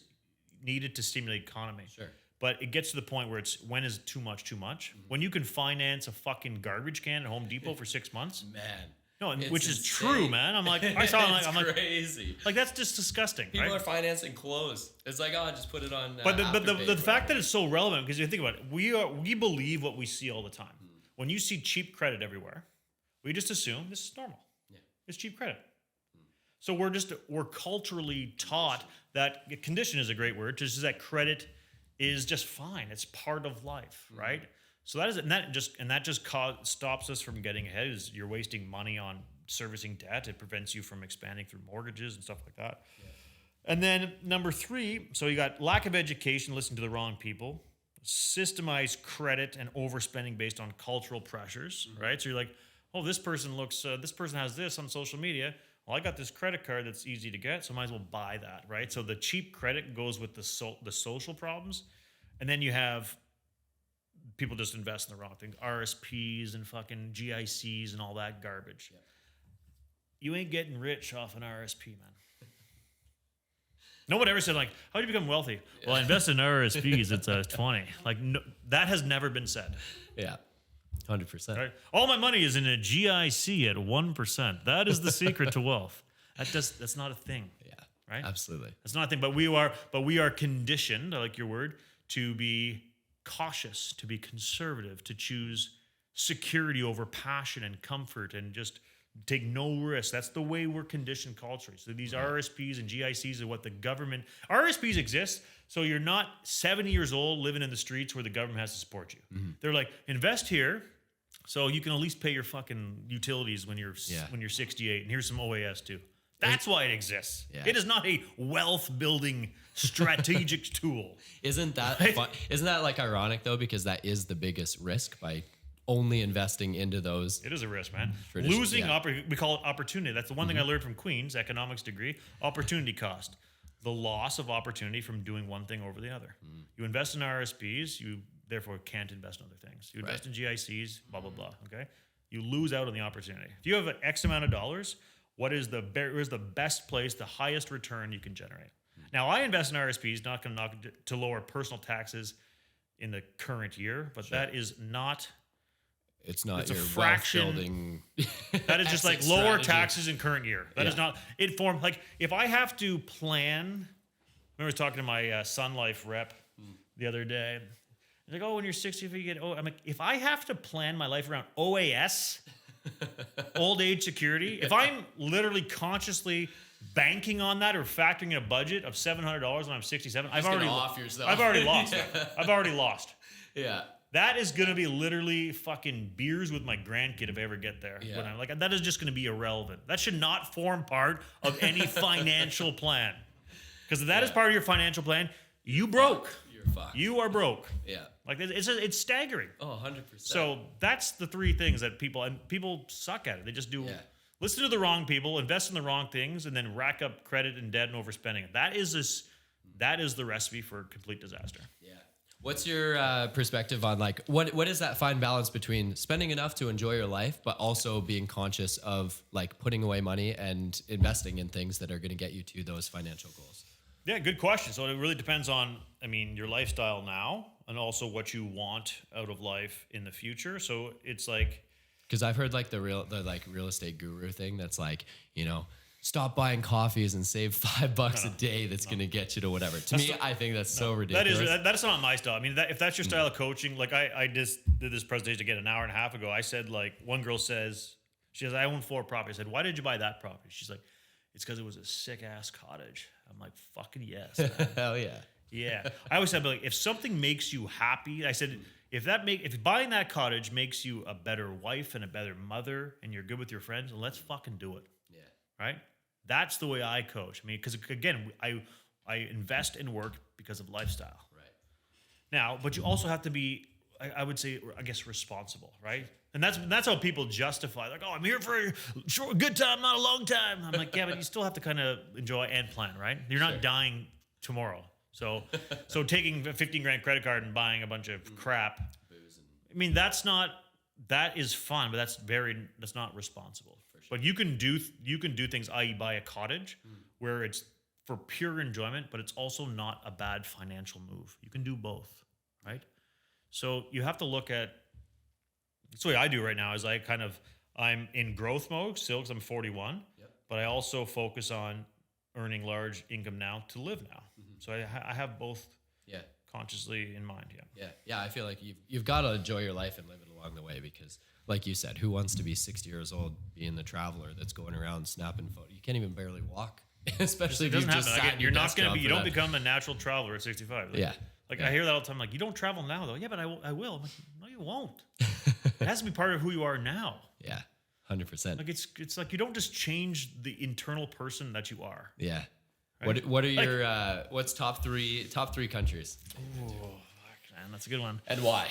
needed to stimulate economy. Sure. But it gets to the point where when is too much too much? When you can finance a fucking garbage can at Home Depot for 6 months? Man. No, which is true, man. I'm like, I saw it. I'm crazy. Like that's just disgusting. People are financing clothes. It's like, just put it on. But the fact that it's so relevant, because you think about it, we believe what we see all the time. When you see cheap credit everywhere, we just assume this is normal. Yeah. It's cheap credit. So we're culturally taught that condition is a great word. Just that credit is just fine. It's part of life, right? So that is it, and that just stops us from getting ahead. Is you're wasting money on servicing debt. It prevents you from expanding through mortgages and stuff like that. Yeah. And then number 3, so you got lack of education, listening to the wrong people, systemized credit and overspending based on cultural pressures, right? So you're like, oh, this person has this on social media. Well, I got this credit card that's easy to get, so I might as well buy that, right? So the cheap credit goes with the social problems, and then you have people just invest in the wrong things, RSPs and fucking GICs and all that garbage. Yeah. You ain't getting rich off an RSP, man. No one ever said, like, how do you become wealthy? Yeah. Well, I invest in RSPs. It's 20. Like, no, that has never been said. Yeah, 100%. Right? All my money is in a GIC at 1%. That is the secret to wealth. That's not a thing. Yeah, right. Absolutely, that's not a thing. But we are conditioned, I like your word, to be cautious, to be conservative, to choose security over passion and comfort, and just take no risk. That's the way we're conditioned culturally. So these RSPs and GICs are what the government... RSPs exist, so you're not 70 years old living in the streets where the government has to support you. Mm-hmm. They're like, invest here so you can at least pay your fucking utilities when you're 68, and here's some OAS too. That's why it exists. Yeah. It is not a wealth building strategic tool. Isn't that fun? Isn't that like ironic though? Because that is the biggest risk by only investing into those. It is a risk, man. Losing we call it opportunity. That's the one thing I learned from Queen's economics degree. Opportunity cost. The loss of opportunity from doing one thing over the other. You invest in RSPs, you therefore can't invest in other things. You invest in GICs, blah, blah, blah. Okay? You lose out on the opportunity. If you have an X amount of dollars, where's the best place, the highest return you can generate. Now, I invest in RSPs, not going to knock to lower personal taxes in the current year, but that is not. It's not It's a your fraction. wealth building. That is just like exit lower strategy. taxes in current year. That is Yeah. not it form like if I have to plan. I was talking to my Sun Life rep the other day. He's like, "Oh, when you're 60, if you get I'm like, if I have to plan my life around OAS, old age security, if I'm literally consciously banking on that or factoring in a budget of $700 when I'm 67, I've already off yourself. I've already lost. I've already lost. Yeah. That is going to be literally fucking beers with my grandkid if I ever get there. Yeah. When I'm like, that is just going to be irrelevant. That should not form part of any financial plan. Because if that is part of your financial plan, you broke. You're fucked. You are broke. Yeah. Like it's staggering. Oh, 100%. So that's the three things that people suck at it. They just do listen to the wrong people, invest in the wrong things, and then rack up credit and debt and overspending. That is the recipe for complete disaster. Yeah. What's your perspective on like what is that fine balance between spending enough to enjoy your life, but also being conscious of like putting away money and investing in things that are going to get you to those financial goals? Yeah, good question. So it really depends on, your lifestyle now and also what you want out of life in the future. So it's like, Because I've heard like the real estate guru thing that's like, stop buying coffees and save $5 a day. That's going to get you to whatever. To me, I think that's so ridiculous. that is not my style. If that's your style of coaching, like I just did this presentation again an hour and a half ago. I said like one girl says, she says, I own 4 properties. I said, why did you buy that property? She's like, it's because it was a sick ass cottage. I'm like, fucking yes. Man. Hell yeah. Yeah. I always said, like, if something makes you happy, I said, if buying that cottage makes you a better wife and a better mother and you're good with your friends, let's fucking do it. Yeah. Right? That's the way I coach. Because again, I invest in work because of lifestyle. Right. Now, but you also have to be, I would say, I guess, responsible, right? And that's how people justify, like, oh, I'm here for a good time, not a long time. I'm like, yeah, but you still have to kind of enjoy and plan, right? You're not dying tomorrow. So taking a 15 grand credit card and buying a bunch of crap, that is fun, but that's not responsible. Sure. But you can do things, i.e. buy a cottage where it's for pure enjoyment, but it's also not a bad financial move. You can do both, right? So you have to look at, that's the way I do right now is I'm in growth mode still because I'm 41, but I also focus on earning large income now to live now. So I have both consciously in mind. Yeah. I feel like you've got to enjoy your life and live it along the way because, like you said, who wants to be 60 years old being the traveler that's going around snapping photos? You can't even barely walk, especially if you just sat in your desk job you don't become a natural traveler at 65. I hear that all the time. Like, you don't travel now though. Yeah, but I will. I'm like, no, you won't. It has to be part of who you are now. Yeah, 100%. Like it's like you don't just change the internal person that you are. Yeah. Right? What are your what's top three countries? Oh, man, that's a good one. And why?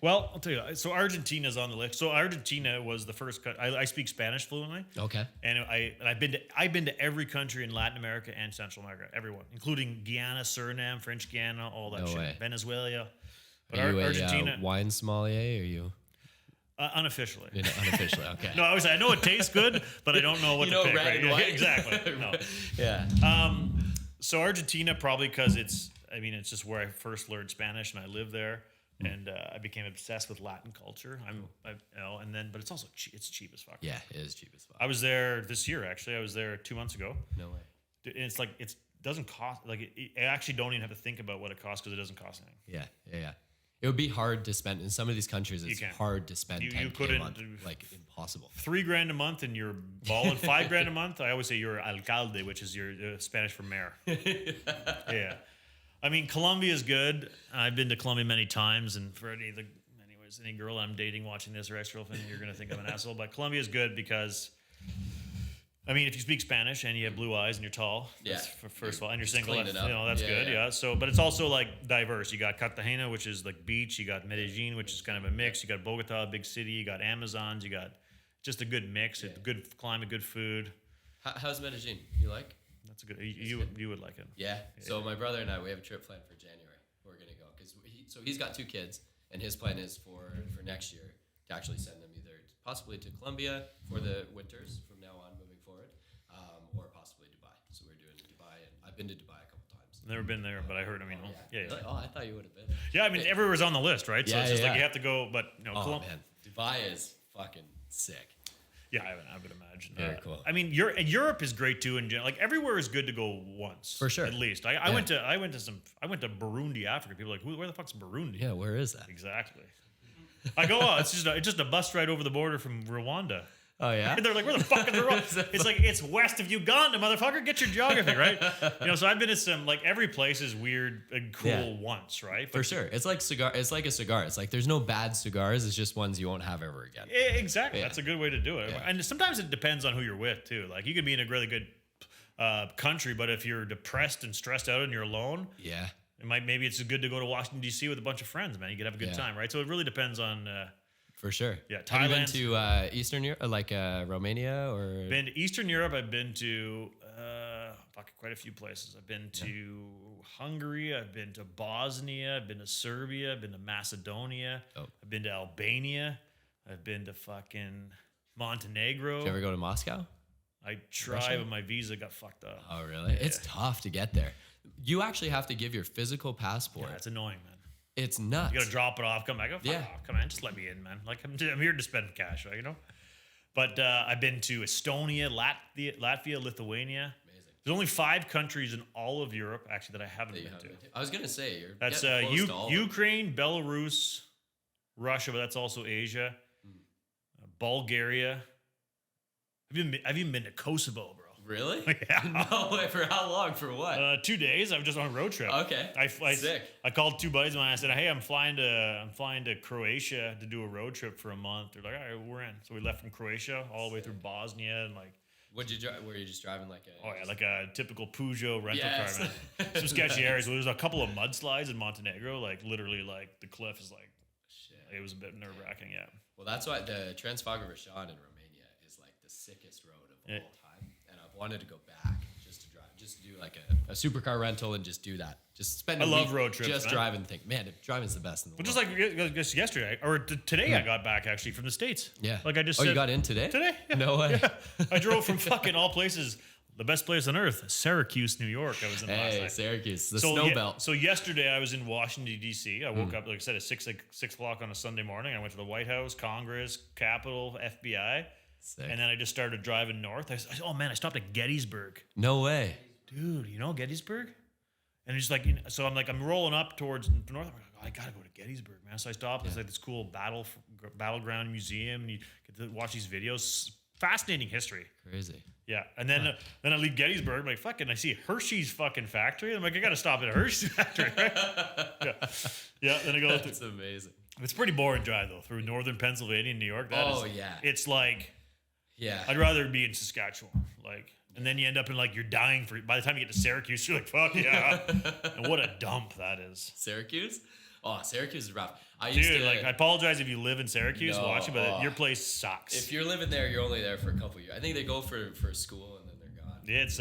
Well, I'll tell you. So Argentina's on the list. So Argentina was the first. I speak Spanish fluently. Okay. And I've been to every country in Latin America and Central America, everyone, including Guyana, Suriname, French Guiana, all that shit. Way. Venezuela. But are you Argentina, a wine sommelier? Are you? Unofficially. Unofficially, okay. No, I know it tastes good, but I don't know what to pick. Red and white. Exactly. No. Yeah. So Argentina, probably because it's just where I first learned Spanish and I live there. And I became obsessed with Latin culture. But it's also it's cheap as fuck. Yeah, it is cheap as fuck. I was there this year actually. I was there 2 months ago. No way. And it's like it doesn't cost I actually don't even have to think about what it costs because it doesn't cost anything. Yeah. It would be hard to spend in some of these countries. It's hard to spend. You couldn't, a month, like impossible. $3,000 a month and you're balling. $5,000 a month. I always say you're alcalde, which is your Spanish for mayor. Yeah. Colombia is good. I've been to Colombia many times, and for any girl I'm dating watching this or ex-girlfriend, you're gonna think I'm an asshole. But Colombia is good because, if you speak Spanish and you have blue eyes and you're tall, first of all, and you're single, that's good. Yeah. So, but it's also like diverse. You got Cartagena, which is like beach. You got Medellin, which is kind of a mix. You got Bogota, a big city. You got Amazons. You got just a good mix. It's good climate, good food. How's Medellin? You like? That's a good. You would like it. Yeah. So my brother and I, we have a trip planned for January. We're gonna go because he's got 2 kids, and his plan is for next year to actually send them either possibly to Colombia for the winters from now on moving forward, or possibly Dubai. So we're doing Dubai, and I've been to Dubai a couple times. Never been there, but I heard. I mean, yeah. Really? Oh, I thought you would have been. Yeah, I mean, everywhere's on the list, right? So it's just like you have to go, but Oh man, Dubai is fucking sick. Yeah, I would imagine. Very cool. I mean, Europe is great too, in general. Like everywhere is good to go once, For sure. At least I went to Burundi, Africa. People are like, where the fuck's Burundi? Yeah, where is that? Exactly. I go, it's just a bus ride over the border from Rwanda. Oh yeah. And they're like, where the fuck is Rwanda? It's like it's west of Uganda, motherfucker. Get your geography right. So I've been to some like every place is weird and cool once, right? For sure. It's like a cigar. It's like there's no bad cigars. It's just ones you won't have ever again. Exactly. That's a good way to do it. Yeah. And sometimes it depends on who you're with too. Like you could be in a really good country, but if you're depressed and stressed out and you're alone, maybe it's good to go to Washington D.C. with a bunch of friends, man. You could have a good time, right? So it really depends on. For sure. Yeah, Thailand. Have you been to Eastern Europe, like Romania, or? Been to Eastern Europe. I've been to quite a few places. I've been to Hungary. I've been to Bosnia. I've been to Serbia. I've been to Macedonia. I've been to Albania. I've been to fucking Montenegro. Did you ever go to Moscow? I tried, but my visa got fucked up. Oh, really? Yeah. It's tough to get there. You actually have to give your physical passport. Yeah, it's annoying, man. It's nuts. You gotta drop it off, come back. Fuck off, come on, just let me in, man. Like I'm here to spend cash, right? But I've been to Estonia, Latvia, Lithuania. Amazing. There's only 5 countries in all of Europe, actually, that I haven't been to. I was gonna say that's Ukraine, Belarus, Russia, but that's also Asia. Bulgaria. I've even been to Kosovo, bro. Really? Yeah. No way. For how long? For what? 2 days. I was just on a road trip. Okay. Sick. I called 2 buddies of mine. I said, "Hey, I'm flying to Croatia to do a road trip for a month." They're like, "All right, we're in." So we left from Croatia all the way through Bosnia and like. What'd you drive? Were you just driving like a? Oh yeah, like a typical Peugeot rental car, man. Some sketchy areas. There was a couple of mudslides in Montenegro. Like literally, like the cliff is like. Shit. It was a bit nerve wracking. Yeah. Well, that's why the Transfagor-Rashan in Romania is like the sickest road of all time. Wanted to go back just to do like a supercar rental and just do that. Just spend. I love road trips. Just drive and think, man, driving's the best in the world. Just like just yesterday or today, I got back actually from the States. Yeah, like I just. You got in today? Today? Yeah. No way. Yeah. I drove from fucking all places, the best place on earth, Syracuse, New York. I was in last night. Syracuse, the snow belt. So yesterday I was in Washington D.C. I woke up like I said at 6 o'clock on a Sunday morning. I went to the White House, Congress, Capitol, FBI. Sick. And then I just started driving north. I said, oh man, I stopped at Gettysburg. No way. Dude, you know Gettysburg? And it's like, so I'm rolling up towards north. I'm like, oh, I gotta go to Gettysburg, man. So I stopped. It's like this cool battleground museum. And you get to watch these videos. Fascinating history. Crazy. Yeah. And then I leave Gettysburg. I'm like, fucking, I see Hershey's fucking factory. I'm like, I gotta stop at a Hershey's factory, right? Yeah. Then I go. That's amazing. It's a pretty boring drive though through northern Pennsylvania and New York. It's like. Yeah, I'd rather be in Saskatchewan, and then you end up in you're dying for. By the time you get to Syracuse, you're like, fuck yeah, and what a dump that is. Syracuse, Syracuse is rough. I apologize if you live in Syracuse watching, but your place sucks. If you're living there, you're only there for a couple years. I think they go for school and then they're gone. It's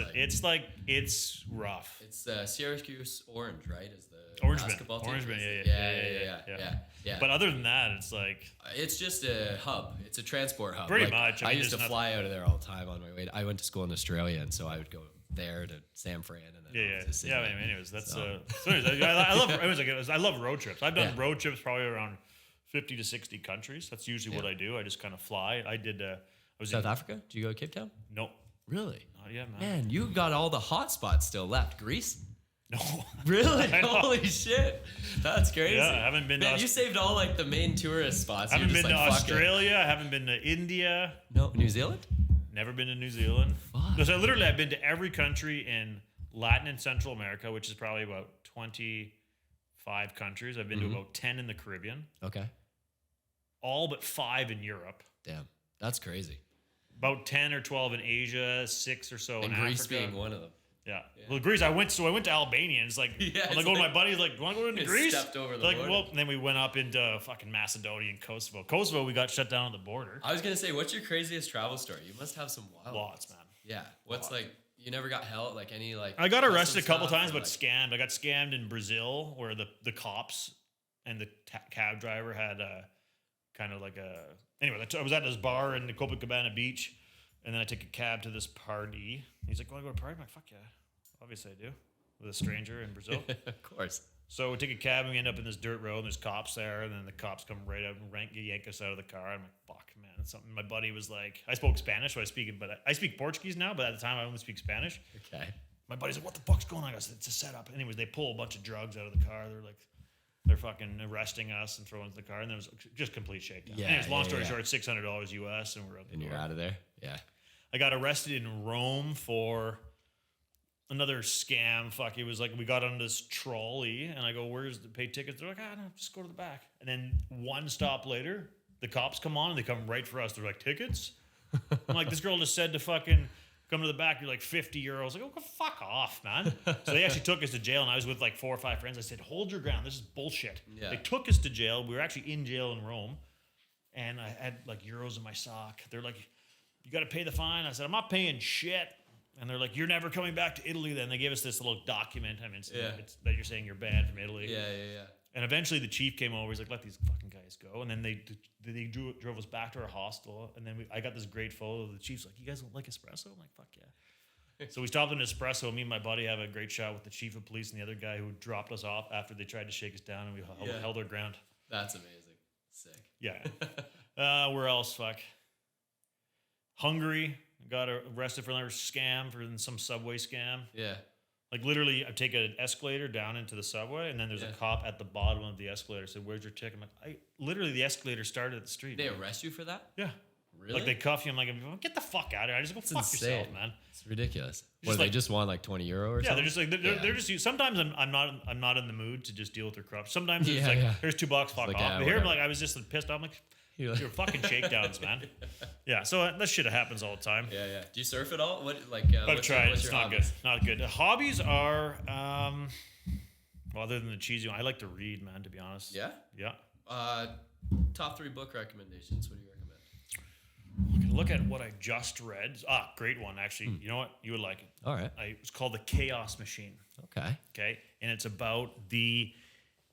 rough. It's Syracuse Orange, right? Is the basketball team? Yeah. But other than that, it's like it's just a hub. It's a transport hub. Pretty much. I used to fly out of there all the time on my way. I went to school in Australia, and so I would go there to San Fran and then to Sydney. Anyways, that's I love road trips. I've done road trips probably around 50 to 60 countries. That's usually what I do. I just kind of fly. I was South Africa. Did you go to Cape Town? No. Really? Not yet, man. Man, you got all the hot spots still left. Greece? No. Really? Holy shit. That's crazy. Yeah, I haven't been to you saved all the main tourist spots. I haven't been to Australia. I haven't been to India. No, New Zealand? Never been to New Zealand. Fuck. So I've been to every country in Latin and Central America, which is probably about 25 countries. I've been to about 10 in the Caribbean. Okay. All but 5 in Europe. Damn. That's crazy. About 10 or 12 in Asia, 6 or so in Africa. Greece being one of them. Yeah. Well, Greece. I went to Albania, and it's like, I'm going to my buddies, like, want to go into Greece? Stepped over the border. Well, and then we went up into fucking Macedonia and Kosovo. Kosovo, we got shut down on the border. I was gonna say, what's your craziest travel story? You must have some wild. Lots, man. Yeah. What's you never got held any I got arrested a couple times, but scammed. I got scammed in Brazil, where the cops and the cab driver had kind of like a. Anyway, I was at this bar in the Copacabana Beach, and then I take a cab to this party. He's like, "Want to go to a party?" I'm like, "Fuck yeah, obviously I do." With a stranger in Brazil. Of course. So we take a cab and we end up in this dirt road and there's cops there, and then the cops come right up and yank us out of the car. I'm like, fuck, man, that's something. My buddy was like, I spoke Spanish, so I speak Portuguese now, but at the time I only speak Spanish. Okay. My buddy's like, what the fuck's going on? I said, it's a setup. Anyways, they pull a bunch of drugs out of the car. They're fucking arresting us and throwing us in the car, and there was just complete shakedown. Yeah, Anyways, long story yeah. short, $600 US, and we're out the And you're door. out of there. Yeah. I got arrested in Rome for another scam. Fuck, it was like we got on this trolley and I go, "Where's the pay tickets?" They're like, "No, just go to the back." And then one stop later, the cops come on and they come right for us. They're like, "Tickets?" I'm like, "This girl just said to fucking come to the back. You're like 50 euros." Like, "Oh, fuck off, man." So they actually took us to jail, and I was with like 4 or 5 friends. I said, "Hold your ground. This is bullshit." Yeah. They took us to jail. We were actually in jail in Rome, and I had like euros in my sock. They're like, "You got to pay the fine." I said, "I'm not paying shit." And they're like, "You're never coming back to Italy then." They gave us this little document. I mean, it's that you're saying you're banned from Italy. Yeah. And eventually the chief came over. He's like, "Let these fucking guys go." And then they drove us back to our hostel. And then I got this great photo. The chief's like, "You guys don't like espresso?" I'm like, "Fuck yeah." So we stopped at an espresso. Me and my buddy have a great shot with the chief of police and the other guy who dropped us off after they tried to shake us down, and we held our ground. That's amazing. Sick. Yeah. Where else? Fuck. Hungary. Got arrested for another scam, for some subway scam. Yeah. Like literally, I take an escalator down into the subway, and then there's a cop at the bottom of the escalator. Said, "Where's your ticket?" I'm like, literally, the escalator started at the street. They arrest you for that? Yeah. Really? Like they cuff you. I'm like, "Get the fuck out of here!" I just go, "Fuck insane. yourself, man." It's ridiculous. Just What, they like- just want like 20 euro or Yeah, something? they're just like they're just. Sometimes I'm not in the mood to just deal with their corruption. Sometimes it's Yeah, like, yeah. "Here's $2, fuck like, off." yeah, But here, I'm whatever. like, I was just pissed off. I'm like, You're like- "You're fucking shakedowns, man." Yeah. So that shit happens all the time. Yeah. Do you surf at all? What like? I've tried. What's It's your not hobbies? good. Not good. Hobbies are, well, other than the cheesy one, I like to read, man. To be honest. Yeah. Yeah. Top 3 book recommendations. What do you recommend? You can look at what I just read. Great one, actually. You know what? You would like it. All right. It's called The Chaos Machine. Okay. Okay, and it's about the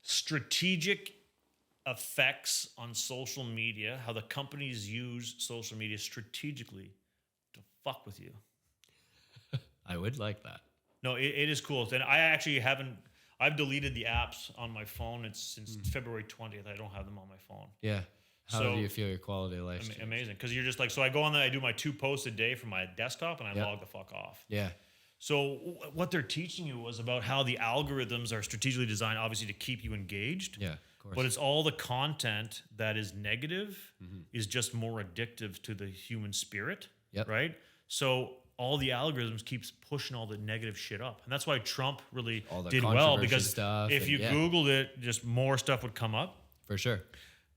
strategic effects on social media, how the companies use social media strategically to fuck with you. I would like that. No, it is cool. And I actually haven't. I've deleted the apps on my phone. It's since February 20th. I don't have them on my phone. Yeah. How So- do you feel your quality of life? changed? Amazing, because you're just like, so I go on there, I do my 2 posts a day from my desktop, and I Yeah. log the fuck off. Yeah. So what they're teaching you was about how the algorithms are strategically designed, obviously, to keep you engaged. Yeah. Of course. But it's all the content that is negative is just more addictive to the human spirit. Yep. Right. So all the algorithms keeps pushing all the negative shit up, and that's why Trump really All the did well, controversy because stuff if and- you yeah. Googled it, just more stuff would come up. For sure.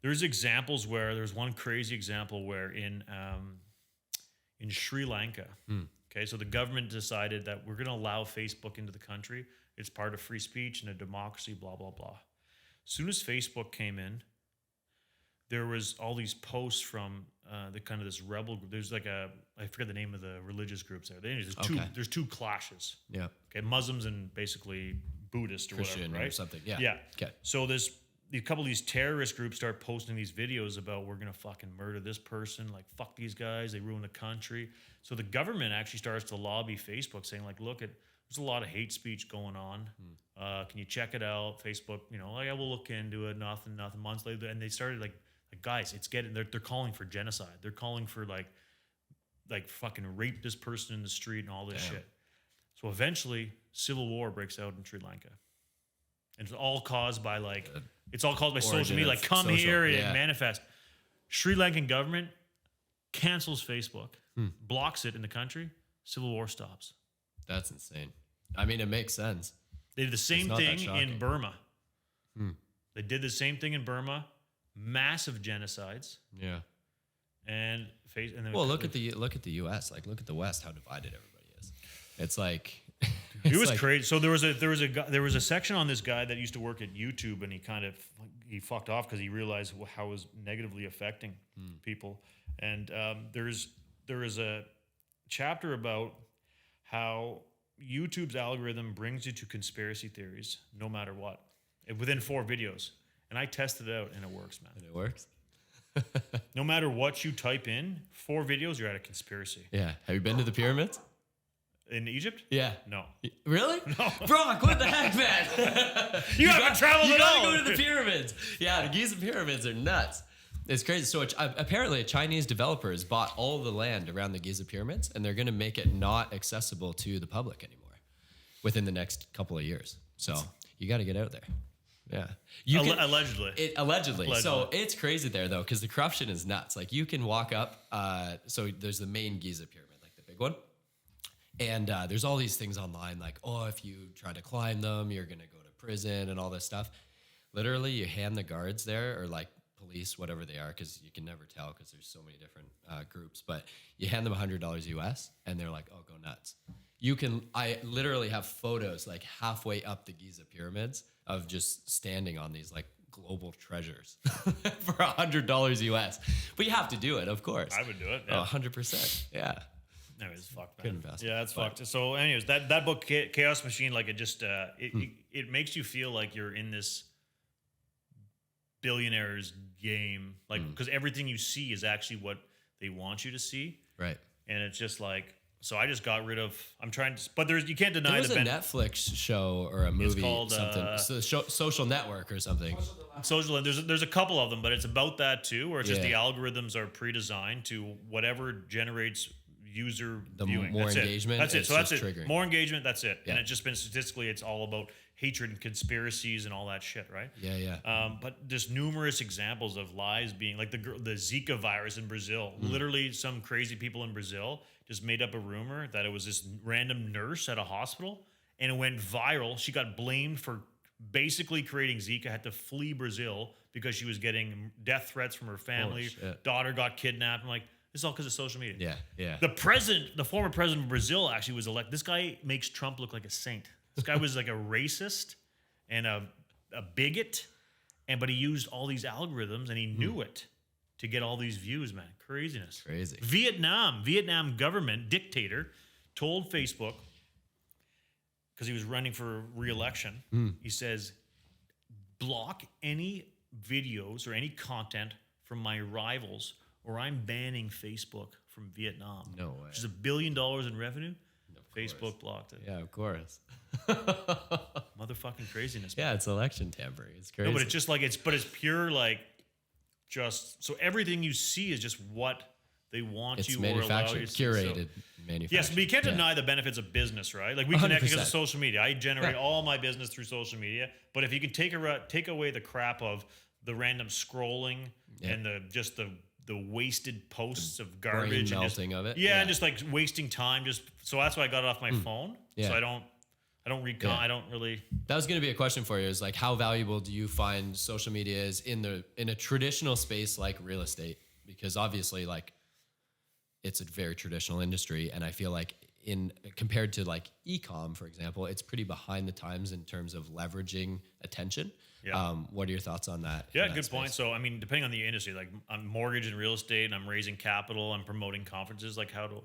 There's examples where there's one crazy example where in Sri Lanka, okay, so the government decided that we're going to allow Facebook into the country. It's part of free speech and a democracy, blah, blah, blah. As soon as Facebook came in, there was all these posts from the kind of this rebel group. There's like I forget the name of the religious groups there. There's two clashes. Yeah. Okay, Muslims and basically Buddhist or Christian whatever, right? or something. Yeah. Yeah. Okay. So a couple of these terrorist groups start posting these videos about, we're gonna fucking murder this person, like fuck these guys, they ruin the country. So the government actually starts to lobby Facebook, saying like, look, there's a lot of hate speech going on. Can you check it out? Facebook, like, I will look into it. Nothing. Months later, and they started like guys, they're calling for genocide. They're calling for like fucking rape this person in the street and all this shit. So eventually, civil war breaks out in Sri Lanka. And it's all caused by social media. Like, come here and manifest. Sri Lankan government cancels Facebook, blocks it in the country. Civil war stops. That's insane. I mean, it makes sense. They did the same not that thing shocking. in Burma. They did the same thing in Burma. Massive genocides. Yeah. And then Well, look at the U.S. Like, look at the West. How divided everybody is. It's like it was crazy. So there was a section on this guy that used to work at YouTube, and he fucked off because he realized how it was negatively affecting people. And there is a chapter about how YouTube's algorithm brings you to conspiracy theories no matter what, within 4 videos. And I tested it out, and it works, man. And it works. No matter what you type in, 4 videos, you're at a conspiracy. Yeah. Have you been to the pyramids? In Egypt? Yeah. No. Really? No. Brock, what the heck, man? You haven't traveled at all. You gotta go to the pyramids. Yeah, the Giza pyramids are nuts. It's crazy. So apparently a Chinese developer has bought all the land around the Giza pyramids, and they're going to make it not accessible to the public anymore within the next couple of years. So you got to get out there. Yeah. Allegedly. Allegedly. So it's crazy there, though, because the corruption is nuts. Like, you can walk up. So there's the main Giza pyramid, like the big one. And there's all these things online, like, oh, if you try to climb them, you're going to go to prison and all this stuff. Literally, you hand the guards there, or like police, whatever they are, because you can never tell because there's so many different groups. But you hand them $100 US, and they're like, oh, go nuts. I literally have photos like halfway up the Giza pyramids of just standing on these like global treasures for $100 US. But you have to do it, of course. I would do it. Yeah. 100%. Yeah. Anyways, fucked, man. Couldn't invest. Yeah, that's fucked. So, anyways, that book, Chaos Machine, like, it just it makes you feel like you're in this billionaires game, like, because everything you see is actually what they want you to see, right? And it's just like, so I just got rid of. I'm trying to, but you can't deny there was a Netflix show or a movie, it's called, something, Social Network or something. Social. There's a couple of them, but it's about that too, where it's just the algorithms are pre-designed to whatever generates user viewing. More that's engagement. That's it. So that's it. Triggering. More engagement. That's it. Yeah. And it's just been statistically, it's all about hatred and conspiracies and all that shit, right? Yeah. But just numerous examples of lies being like the Zika virus in Brazil. Literally, some crazy people in Brazil just made up a rumor that it was this random nurse at a hospital, and it went viral. She got blamed for basically creating Zika. Had to flee Brazil because she was getting death threats from her family. Daughter got kidnapped. I'm like, this is all because of social media. Yeah. The former president of Brazil actually was elected. This guy makes Trump look like a saint. This guy was like a racist and a bigot, but he used all these algorithms and he knew it to get all these views, man. Craziness. Crazy. Vietnam government dictator told Facebook, because he was running for re-election, he says, block any videos or any content from my rivals, or I'm banning Facebook from Vietnam. No way. Which is $1 billion in revenue. Facebook blocked it. Yeah, of course. Motherfucking craziness. Man. Yeah, it's election tampering. It's crazy. No, but it's just like it's pure like just so everything you see is just what they want it's you manufactured, or allow you curated, manufactured. Yes, but you can't deny the benefits of business, right? Like we connect because of 100%. social media. I generate all my business through social media. But if you can take away the crap of the random scrolling and the wasted posts of garbage and melting of it. and just like wasting time. So that's why I got it off my phone. Yeah. So I don't really. That was going to be a question for you. Is like, how valuable do you find social media is in a traditional space like real estate? Because obviously, like, it's a very traditional industry, and I feel like compared to like e-com, for example, it's pretty behind the times in terms of leveraging attention. Yeah. What are your thoughts on that? Yeah, good point. So, I mean, depending on the industry, like I'm mortgage and real estate, and I'm raising capital, I'm promoting conferences. Like, how do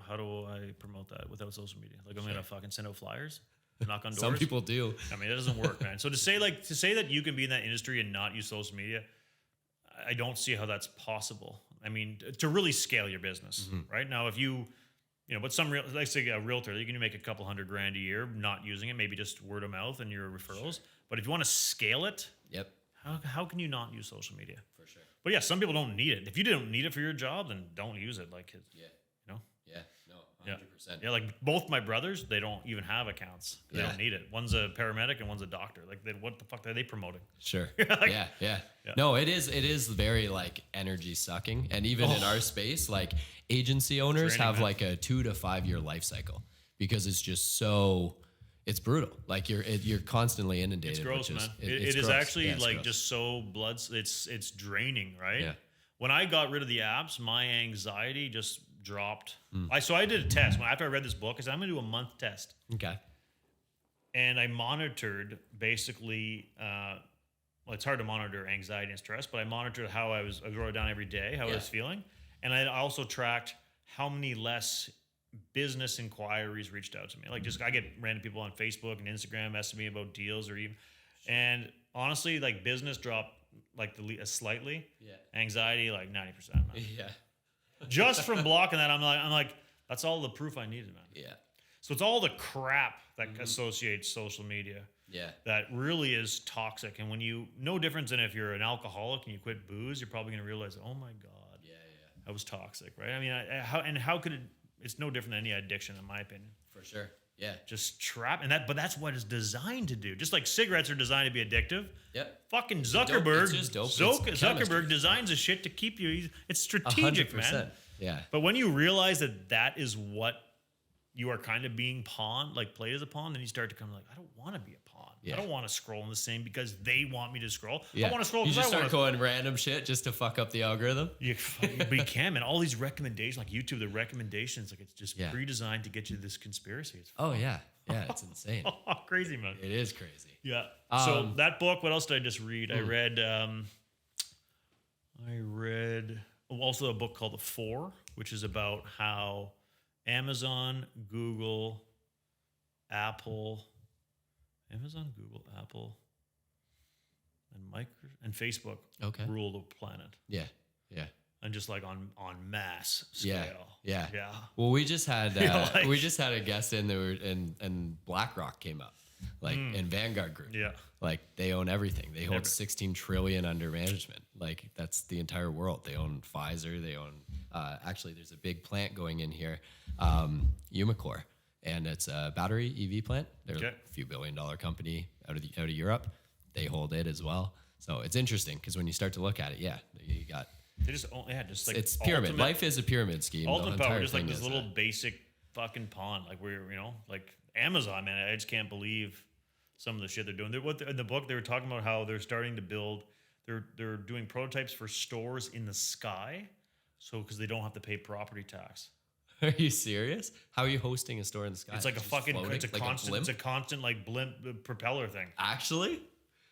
I promote that without social media? Like, I'm gonna fucking send out flyers, knock on doors. Some people do. I mean, it doesn't work, man. So to say that you can be in that industry and not use social media, I don't see how that's possible. I mean, to really scale your business, right? Now, if but let's say a realtor, you can make a couple $100,000 a year not using it, maybe just word of mouth and your referrals. Sure. But if you want to scale it, how can you not use social media? For sure. But yeah, some people don't need it. If you don't need it for your job, then don't use it. Like, Yeah, no, 100%. Yeah, like both my brothers, they don't even have accounts. They don't need it. One's a paramedic and one's a doctor. Like, what the fuck are they promoting? Sure. Like, yeah. No, it is very like energy sucking, and even in our space, like agency owners have like a 2 to 5 year life cycle because it's just it's brutal. Like you're constantly inundated. It's gross, man. It is actually like just so it's draining, right? Yeah. When I got rid of the apps, my anxiety just dropped. So I did a test. After I read this book, I said, I'm going to do a month test. Okay. And I monitored basically, it's hard to monitor anxiety and stress, but I monitored how I wrote it down every day, how I was feeling. And I also tracked how many less business inquiries reached out to me. Like I get random people on Facebook and Instagram messaging me about deals and honestly, like business dropped like slightly. Yeah. Anxiety, like 90%. Man. Yeah. Just from blocking that, I'm like, that's all the proof I needed, man. Yeah. So it's all the crap that associates social media. Yeah. That really is toxic. And when no difference than if you're an alcoholic and you quit booze, you're probably going to realize, oh my God, that was toxic, right? I mean, how could it? It's no different than any addiction, in my opinion. For sure. Yeah. Just trap, but that's what it's designed to do. Just like cigarettes are designed to be addictive. Yep. Fucking Zuckerberg, It's just dope. Zuckerberg designs a shit to keep you. It's strategic, 100%. man. Yeah. But when you realize that is what you are kind of being pawned, like played as a pawn, then you start to come like, I don't want to be a pawn. Yeah. I don't want to scroll in the same because they want me to scroll. Yeah. I want to scroll You because just I want start to. going random shit just to fuck up the algorithm. But you can, man. All these recommendations, like YouTube, the recommendations, like it's just Yeah. pre-designed to get you this conspiracy. It's Oh yeah. Yeah. It's insane. crazy, man. It is crazy. Yeah. So that book, what else did I just read? I read also a book called The Four, which is about how Amazon, Google, Apple, and Facebook rule the planet. Yeah. Yeah. And just like on mass scale. Yeah. Yeah. Well, we just had like- we just had a guest in there, and BlackRock came up, like in Vanguard Group. Yeah. Like they own everything. They hold 16 trillion under management. Like that's the entire world. They own Pfizer. They own actually there's a big plant going in here, Umicore, and it's a battery EV plant. They're a few $billion-dollar company out of Europe. They hold it as well. So it's interesting because when you start to look at it, you got. They just like It's pyramid. ultimate- Life is a pyramid scheme. Ultimate The power, entire just like thing this is little that. basic fucking pawn. Like like Amazon, man. I just can't believe some of the shit they're doing. In the book, they were talking about how they're starting to build. They're doing prototypes for stores in the sky, so because they don't have to pay property tax. Are you serious? How are you hosting a store in the sky? It's like Just a fucking. floating? It's a Like constant. blimp? It's a constant like blimp propeller thing, Actually,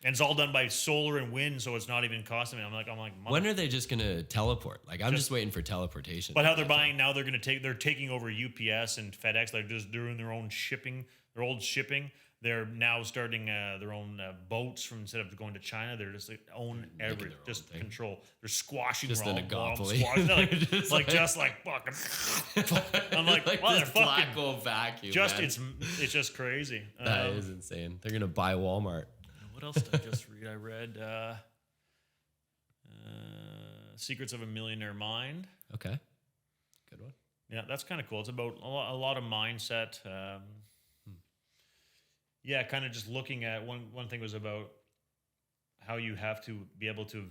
and it's all done by solar and wind, so it's not even costing me. I'm like, when are they just gonna teleport? Like I'm just waiting for teleportation. But how they're buying now, they're taking over UPS and FedEx. They're just doing their own shipping, their old shipping. They're now starting their own boats from instead of going to China. They're just own everything, their own just thing. control. They're squashing Just an raw oligopoly. just like fucking. I'm like like this motherfucking. black hole vacuum. Just man. it's just crazy. That is insane. They're gonna buy Walmart. What else did I just read? I read Secrets of a Millionaire Mind. Okay, good one. Yeah, that's kind of cool. It's about a lot of mindset. Yeah, kind of just looking at one thing was about how you have to be able to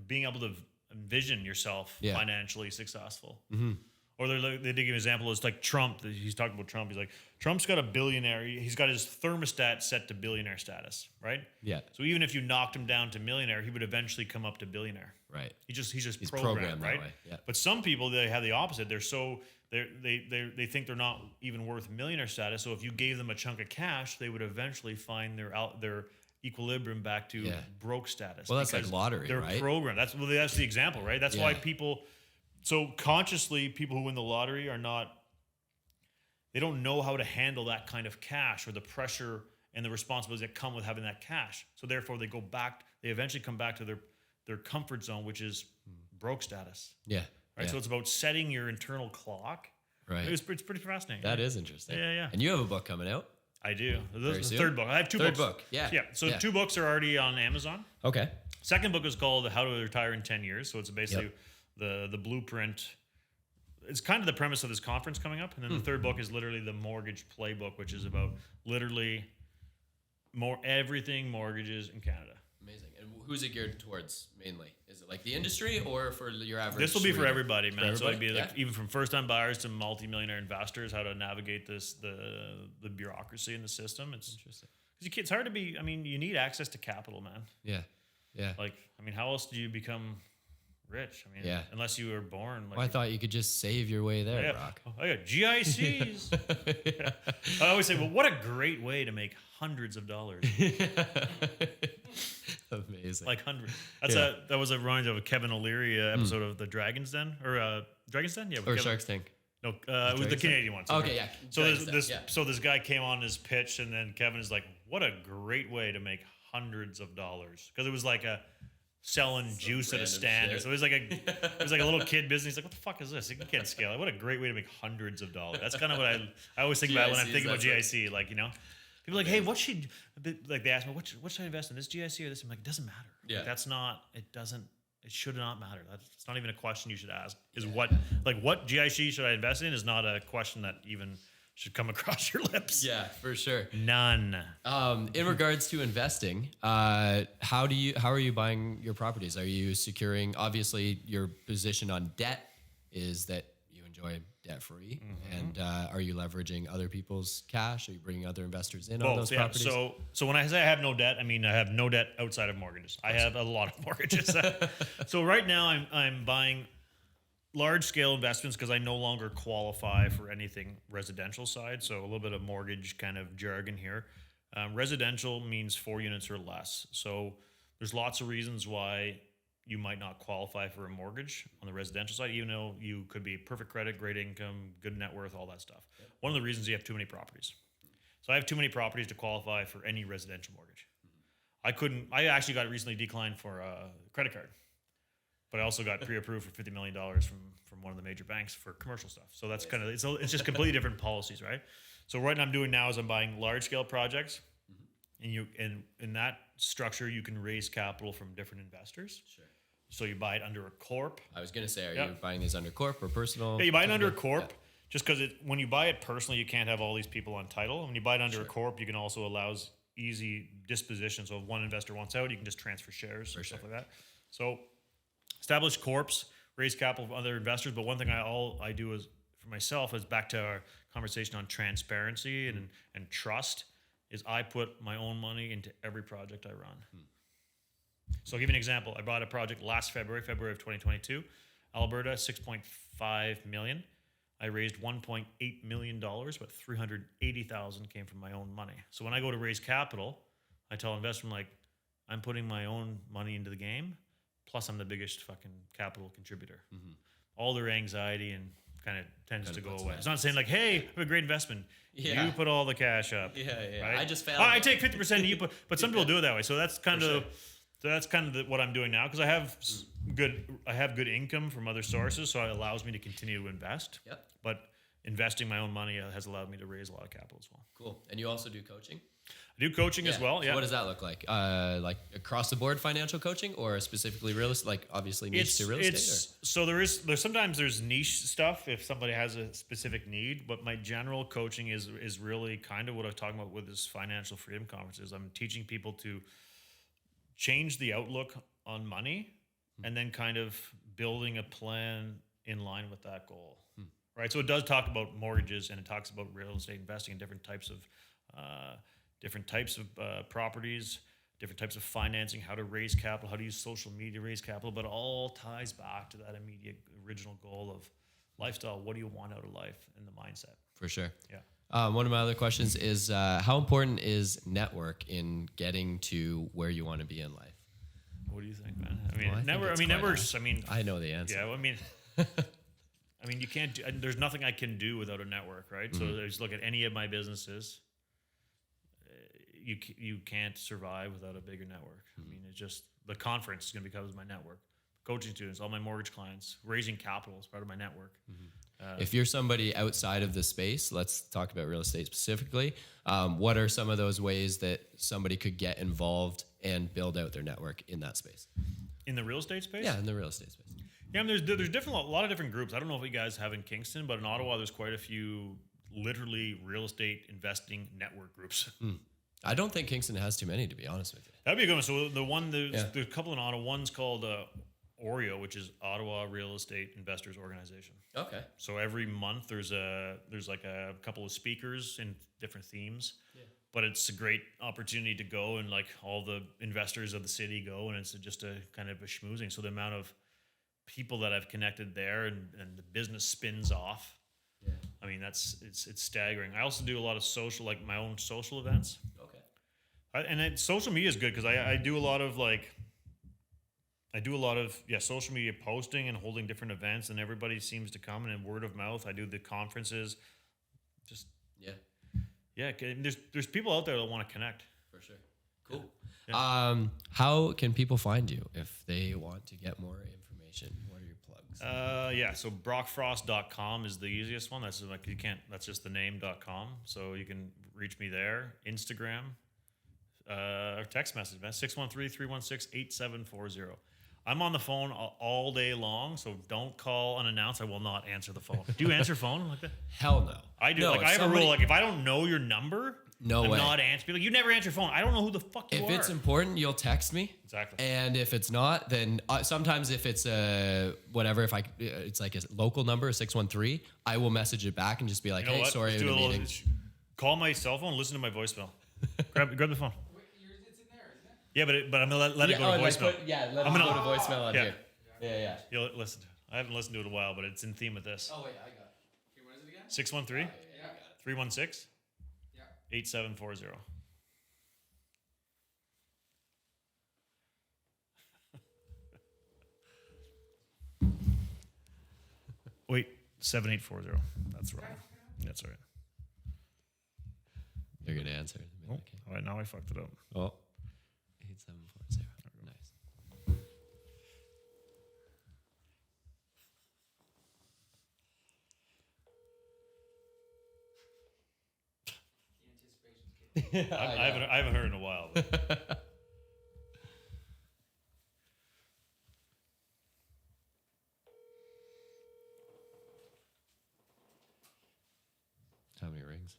being able to envision yourself financially successful. Mm-hmm. Or they did give an example. It's like Trump. He's talking about Trump. He's like, Trump's got a billionaire. He's got his thermostat set to billionaire status, right? Yeah, So even if you knocked him down to millionaire, he would eventually come up to billionaire. right. He's just programmed that right? way, yeah. But some people, they have the opposite. They think they're not even worth millionaire status. So if you gave them a chunk of cash, they would eventually find their equilibrium back to broke status. Well, that's like because lottery, they're right? programmed. That's the example, right? That's why people. So consciously, people who win the lottery they don't know how to handle that kind of cash or the pressure and the responsibilities that come with having that cash. So therefore, they eventually come back to their comfort zone, which is broke status. Yeah. Right. Yeah. So it's about setting your internal clock. Right. It's pretty fascinating. That is interesting. Yeah. And you have a book coming out. I do. This is the soon? third book. I have two books. Third book. Yeah. Yeah. So 2 books are already on Amazon. Okay. Second book is called How to Retire in 10 Years. So it's basically the blueprint. It's kind of the premise of this conference coming up. And then the third book is literally the mortgage playbook, which is about literally everything mortgages in Canada. Amazing. And who's it geared towards mainly? Is it like the industry or for your average? This will be for reader? everybody, man. So it'd be like Yeah. even from first-time buyers to multi-millionaire investors, how to navigate the bureaucracy in the system. It's Interesting. because it's hard to be. I mean, you need access to capital, man. Yeah. Yeah. Like, I mean, how else do you become rich? I mean, Yeah. unless you were born. Like, Well, I thought you could just save your way there, yeah, Brock. I got GICs. I always say, well, what a great way to make hundreds of dollars. Amazing. Like hundreds. Yeah. That was a reminder of a Kevin O'Leary episode of the Dragon's Den or Dragon's Den, yeah, with or Kevin- Shark's Tank. No, it was the Dragon's Den? Canadian one. Okay, yeah. So Dragon's Den, yeah. so this guy came on his pitch, and then Kevin is like, "What a great way to make hundreds of dollars because it was like a selling juice at a random stand. shit. So it was like a little kid business. He's like, what the fuck is this? You can't scale it. What a great way to make hundreds of dollars. That's kind of what I always think about when I'm thinking about GIC. Like, people are like, hey, like they ask me, what should I invest in, this GIC or this? I'm like, it doesn't matter. Yeah. Like, it should not matter. It's not even a question you should ask. What GIC should I invest in is not a question that even should come across your lips. Yeah, for sure. None. In regards to investing, how are you buying your properties? Are you securing, obviously your position on debt is that you enjoy debt free, and are you leveraging other people's cash? Are you bringing other investors in on those properties? So when I say I have no debt, I mean I have no debt outside of mortgages. I have a lot of mortgages. So right now I'm buying large scale investments because I no longer qualify for anything residential side. So a little bit of mortgage kind of jargon here. Residential means 4 units or less. So there's lots of reasons why you might not qualify for a mortgage on the residential side, even though you could be perfect credit, great income, good net worth, all that stuff. One of the reasons you have too many properties. So I have too many properties to qualify for any residential mortgage. I actually got recently declined for a credit card. But I also got pre-approved for $50 million from one of the major banks for commercial stuff. So that's kind of, it's just completely different policies, right? So what I'm doing now is I'm buying large scale projects, and in that structure you can raise capital from different investors. Sure. So you buy it under a corp. I was going to say, are you buying these under corp or personal? Yeah, you buy it under a corp. Just because when you buy it personally, you can't have all these people on title. When you buy it under a corp, you can also allows easy disposition. So if one investor wants out, you can just transfer shares or stuff like that. So establish corps, raise capital from other investors. But one thing I do is for myself is back to our conversation on transparency and trust is I put my own money into every project I run. So I'll give you an example. I bought a project last February of 2022, Alberta, 6.5 million. I raised $1.8 million, but 380,000 came from my own money. So when I go to raise capital, I tell investors, I'm putting my own money into the game. Plus, I'm the biggest fucking capital contributor. All their anxiety and kind of tends to go away. It's not saying hey, I have a great investment. Yeah. You put all the cash up. Yeah. Right? I just failed. I take 50% and you put, but some people do it that way. So that's kind of what I'm doing now because I have good income from other sources, so it allows me to continue to invest. Yep. But investing my own money has allowed me to raise a lot of capital as well. Cool. And you also do coaching? I do coaching as well. So what does that look like? Like across the board financial coaching, or specifically real estate? Like obviously niche to real estate. So there's sometimes niche stuff if somebody has a specific need. But my general coaching is really kind of what I'm talking about with this financial freedom conferences. I'm teaching people to change the outlook on money, and then kind of building a plan in line with that goal. Right. So it does talk about mortgages, and it talks about real estate investing in different types of properties, different types of financing, how to raise capital, how to use social media to raise capital, but it all ties back to that immediate original goal of lifestyle. What do you want out of life and the mindset? For sure. Yeah. One of my other questions is how important is network in getting to where you want to be in life? What do you think, man? Networks. I know the answer. Yeah. You can't. There's nothing I can do without a network, right? So just look at any of my businesses. You can't survive without a bigger network. It's just the conference is going to become my network. Coaching students, all my mortgage clients, raising capital is part of my network. If you're somebody outside of the space, let's talk about real estate specifically. What are some of those ways that somebody could get involved and build out their network in that space? In the real estate space? Yeah, in the real estate space. Yeah, there's a lot of different groups. I don't know if you guys have in Kingston, but in Ottawa, there's quite a few literally real estate investing network groups. I don't think Kingston has too many, to be honest with you. That'd be a good one. So there's a couple in Ottawa. One's called OREO, which is Ottawa Real Estate Investors Organization. Okay. So every month there's a couple of speakers in different themes. Yeah. But it's a great opportunity to go, and all the investors of the city go, and it's just a kind of a schmoozing. So the amount of people that I've connected there and the business spins off. Yeah. It's staggering. I also do a lot of social, my own social events. Okay. Social media is good because I do a lot of social media posting and holding different events, and everybody seems to come, and in word of mouth. I do the conferences. There's people out there that want to connect. For sure. Cool. How can people find you if they want to get more information? What are your plugs? So brockfrost.com is the easiest one. That's like that's just the name.com. So you can reach me there. Instagram, or text message, man. 613-316-8740. I'm on the phone all day long, so don't call unannounced. I will not answer the phone. Do you answer phone like that? Hell no. I do. No, I have a rule. Like if I don't know your number, no I'm way. not answering. Like you never answer your phone. I don't know who the fuck you are. If it's important, you'll text me. Exactly. And if it's not, then sometimes if it's whatever, if it's like a local number, 613, I will message it back and just be like, You know hey, what? sorry, I Let's had a do meeting. Call my cell phone. Listen to my voicemail. grab the phone. It's in there, isn't it? Yeah, but I'm gonna let it go to voicemail. let I'm it gonna- go to voicemail on Yeah. here. Yeah. You'll listen to it. I haven't listened to it in a while, but it's in theme with this. Oh, wait, I got it. Okay, what is it again? 613 Yeah. 316 Yeah. 8740. Wait, 7840. That's wrong. That's all right. You're going to answer. Oh, all right, now I fucked it up. Oh, 8740. Nice. The anticipation's kicking. I haven't heard in a while. But How many rings?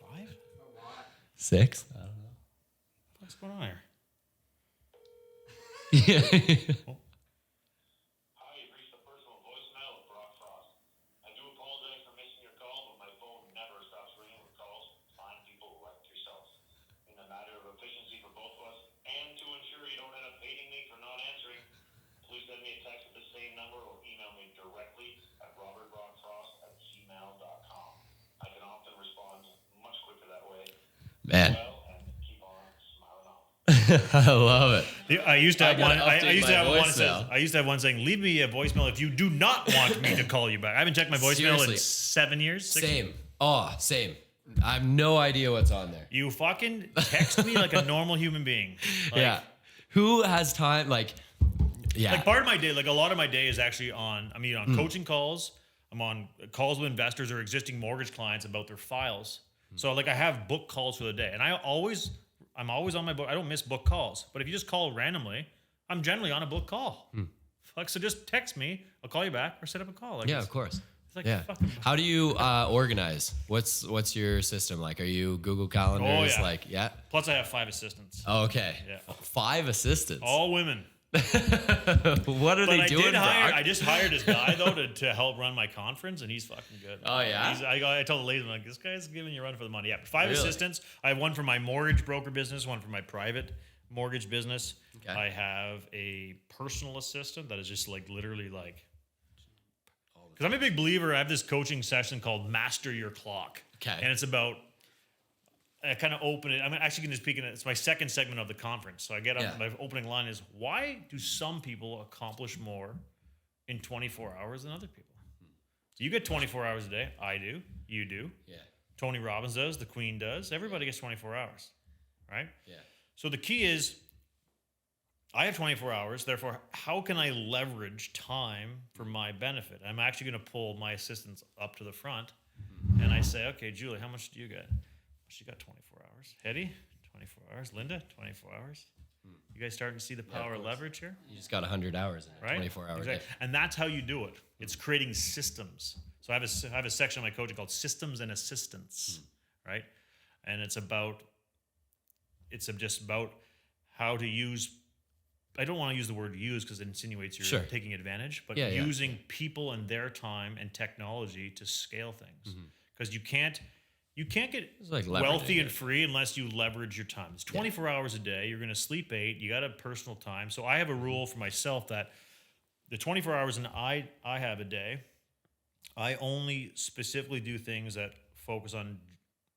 5? A lot. 6? I don't know. What's going on here? Yeah. Hi, you've reached the personal voicemail of Brock Frost. I do apologize for missing your call, but my phone never stops ringing with calls from fine people like yourselves. In a matter of efficiency for both of us, and to ensure you don't end up hating me for not answering, please send me a text at the same number or email me directly at robertbrockfrost@gmail.com. I can often respond much quicker that way. Man, Well, and keep on smiling on. I love it. I used to have one. gotta I used to update have my one. That says, voicemail. I used to have one saying, "Leave me a voicemail if you do not want me to call you back." I haven't checked my voicemail Seriously. in 7 years. 6 Same. Oh, same. I have no idea what's on there. You fucking text me like a normal human being. Like, Yeah. Who has time? Like, yeah. Like part of my day, like a lot of my day is actually on coaching calls. I'm on calls with investors or existing mortgage clients about their files. So like I have book calls for the day, and I'm always on my book. I don't miss book calls. But if you just call randomly, I'm generally on a book call. Like so, just text me. I'll call you back or set up a call. Like Yeah, it's, of course. It's like Yeah. fucking. How do you organize? What's your system like? Are you Google Calendars? yeah. Like, yeah. Plus, I have 5 assistants. Oh, okay. Yeah. 5 assistants. All women. What are But they doing, Brock? I just hired this guy though to help run my conference, and he's fucking good. Oh, yeah? I told the ladies, I'm like, this guy's giving you a run for the money. Yeah, but 5 Really? assistants. I have one for my mortgage broker business, one for my private mortgage business. Okay. I have a personal assistant that is just like literally like. Because I'm a big believer. I have this coaching session called Master Your Clock. Okay. And it's about. I kind of open it. I'm actually going to speak in it. It's my second segment of the conference. So I get up. Yeah. My opening line is, why do some people accomplish more in 24 hours than other people? So you get 24 hours a day. I do. You do. Yeah. Tony Robbins does. The Queen does. Everybody gets 24 hours. Right? Yeah. So the key is, I have 24 hours. Therefore, how can I leverage time for my benefit? I'm actually going to pull my assistants up to the front. And I say, okay, Julie, how much do you get? She got 24 hours. Hetty, 24 hours. Linda, 24 hours. You guys starting to see the power of leverage here? You just got 100 hours in a Right? 24-hour day. Exactly. And that's how you do it. It's creating systems. So I have a section of my coaching called Systems and Assistance, right? And it's just about how to use. I don't want to use the word use because it insinuates you're Sure. taking advantage, but Yeah, yeah. using people and their time and technology to scale things. Because you can't get It's like wealthy leveraging and it. free unless you leverage your time. It's 24 hours a day. You're going to sleep 8. You got a personal time. So I have a rule for myself that the 24 hours and I have a day, I only specifically do things that focus on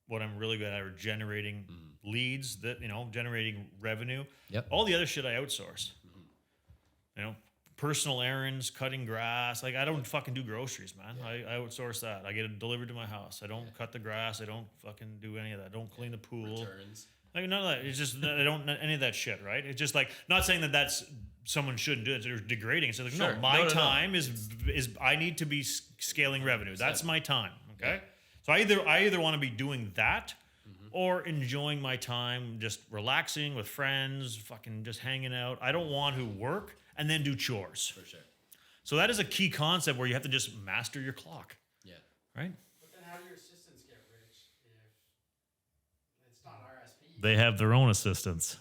what I'm really good at, or generating leads, generating revenue. Yep. All the other shit I outsource. Personal errands, cutting grass. Like I don't fucking do groceries, man. I outsource that. I get it delivered to my house. I don't cut the grass. I don't fucking do any of that. I don't clean the pool. Returns. Like none of that. It's just I don't any of that shit, right? It's just like not saying that that's someone shouldn't do it. They're degrading. It's like Sure. no, my No. time is I need to be scaling revenue. That's my time. Okay. So I either want to be doing that or enjoying my time, just relaxing with friends, fucking just hanging out. I don't want to work and then do chores. For sure. So that is a key concept where you have to just master your clock, Yeah. right? But then how do your assistants get rich if it's not RSP? They have their own assistants.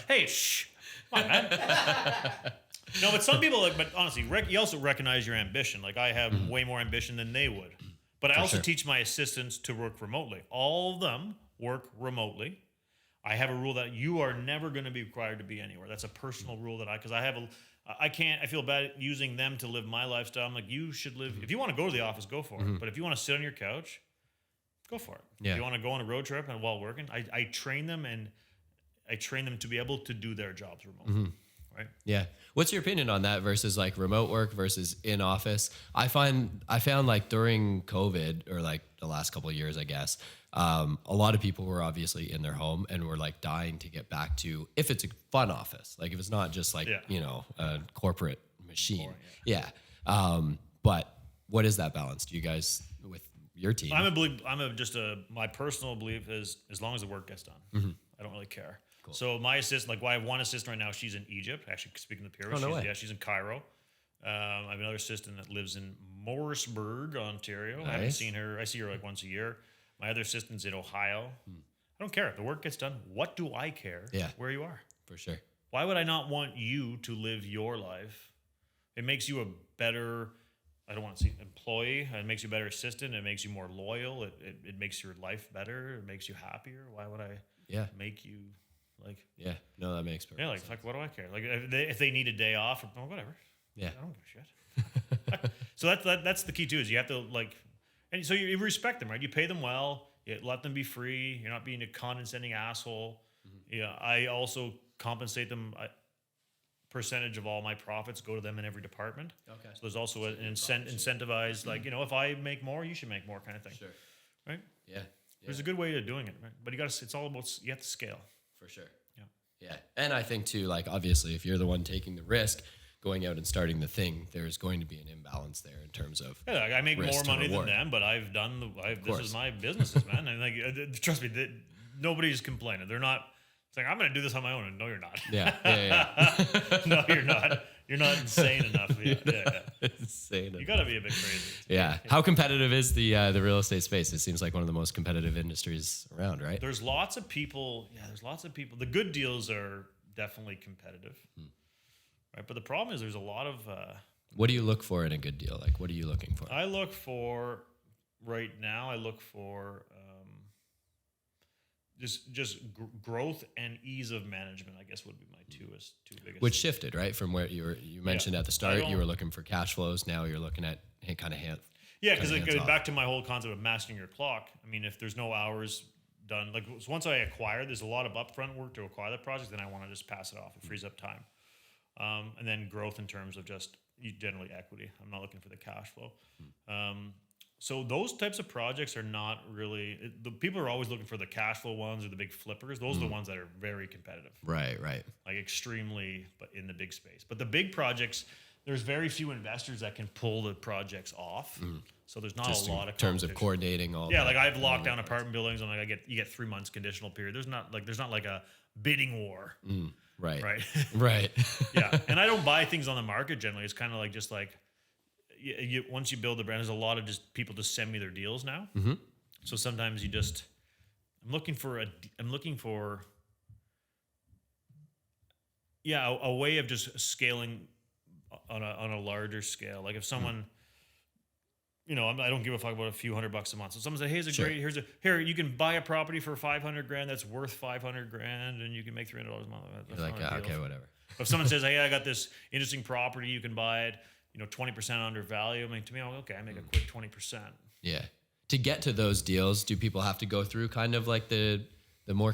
Hey, shh. Come on, man. No, but some people, like, but honestly, you also recognize your ambition. Like, I have way more ambition than they would. But I also sure. teach my assistants to work remotely. All of them work remotely. I have a rule that you are never going to be required to be anywhere. That's a personal rule that because I feel bad using them to live my lifestyle. I'm like, you should live, if you want to go to the office, go for it. But if you want to sit on your couch, go for it. Yeah. If you want to go on a road trip and while working, I train them to be able to do their jobs remotely. Right? Yeah. What's your opinion on that versus like remote work versus in office? I found like during COVID or like the last couple of years, I guess, a lot of people were obviously in their home and were like dying to get back to, if it's a fun office, like if it's not just like, a corporate machine. Yeah. But what is that balance? Do you guys with your team? My personal belief is as long as the work gets done, I don't really care. Cool. So my assistant, like, I have one assistant right now. She's in Egypt. Actually, speaking of the pyramid, she's in Cairo. I have another assistant that lives in Morrisburg, Ontario. Nice. I haven't seen her. I see her like once a year. My other assistant's in Ohio. I don't care if the work gets done. What do I care? Where you are. For sure. Why would I not want you to live your life? It makes you a better, I don't want to say employee. It makes you a better assistant. It makes you more loyal. It makes your life better. It makes you happier. Why would I make you like... Yeah. No, that makes perfect sense. Fuck, what do I care? Like if they need a day off, or whatever. Yeah. I don't give a shit. So that's the key too, is you have to like, and so you respect them, right? You pay them well. You let them be free. You're not being a condescending asshole. Yeah. I also compensate them. Percentage of all my profits go to them in every department. Okay. So there's also an incentivized, like, if I make more, you should make more kind of thing. Sure. Right? Yeah. There's a good way of doing it, right? But it's all about, you have to scale. For sure. Yeah. Yeah. And I think too, like, obviously if you're the one taking the risk, going out and starting the thing, there's going to be an imbalance there in terms of like I make more money than them, but this is my businesses, man. And like, trust me, nobody's complaining. They're not saying I'm going to do this on my own. And no, you're not. Yeah. No, you're not. You're not insane enough. Yeah. Insane. You got to be a bit crazy. Yeah. How competitive is the real estate space? It seems like one of the most competitive industries around, right? There's lots of people. Yeah, there's lots of people. The good deals are definitely competitive. Right, but the problem is there's a lot of. What do you look for in a good deal? Like, what are you looking for? I look for right now. I look for just growth and ease of management. I guess would be my two biggest. Which shifted, right, from where you mentioned at the start. You were looking for cash flows. Now you're looking at kind of hand. Yeah, because it goes back to my whole concept of mastering your clock. I mean, if there's no hours done, like so once I acquire, there's a lot of upfront work to acquire the project. Then I want to just pass it off. It frees up time. And then growth in terms of just generally equity. I'm not looking for the cash flow. So those types of projects are not really, the people are always looking for the cash flow ones or the big flippers. Those are the ones that are very competitive. Right. Like extremely, but in the big space. But the big projects, there's very few investors that can pull the projects off. So there's not Just a lot in of terms of coordinating all. Yeah, like I've locked down apartment buildings and like you get 3 months conditional period. There's not like a bidding war. Right. Right. Yeah. And I don't buy things on the market generally. It's kind of like just like once you build the brand, there's a lot of just people just send me their deals now. So sometimes I'm looking for a way of just scaling on a larger scale. Like if someone, I don't give a fuck about a few $100 a month. So someone said, hey, here, you can buy a property for $500,000 that's worth $500,000 and you can make $300 a month. You're like, okay, whatever. If someone says, hey, I got this interesting property, you can buy it, 20% under value. I mean, to me, okay, I make a quick 20%. Yeah. To get to those deals, do people have to go through kind of like the more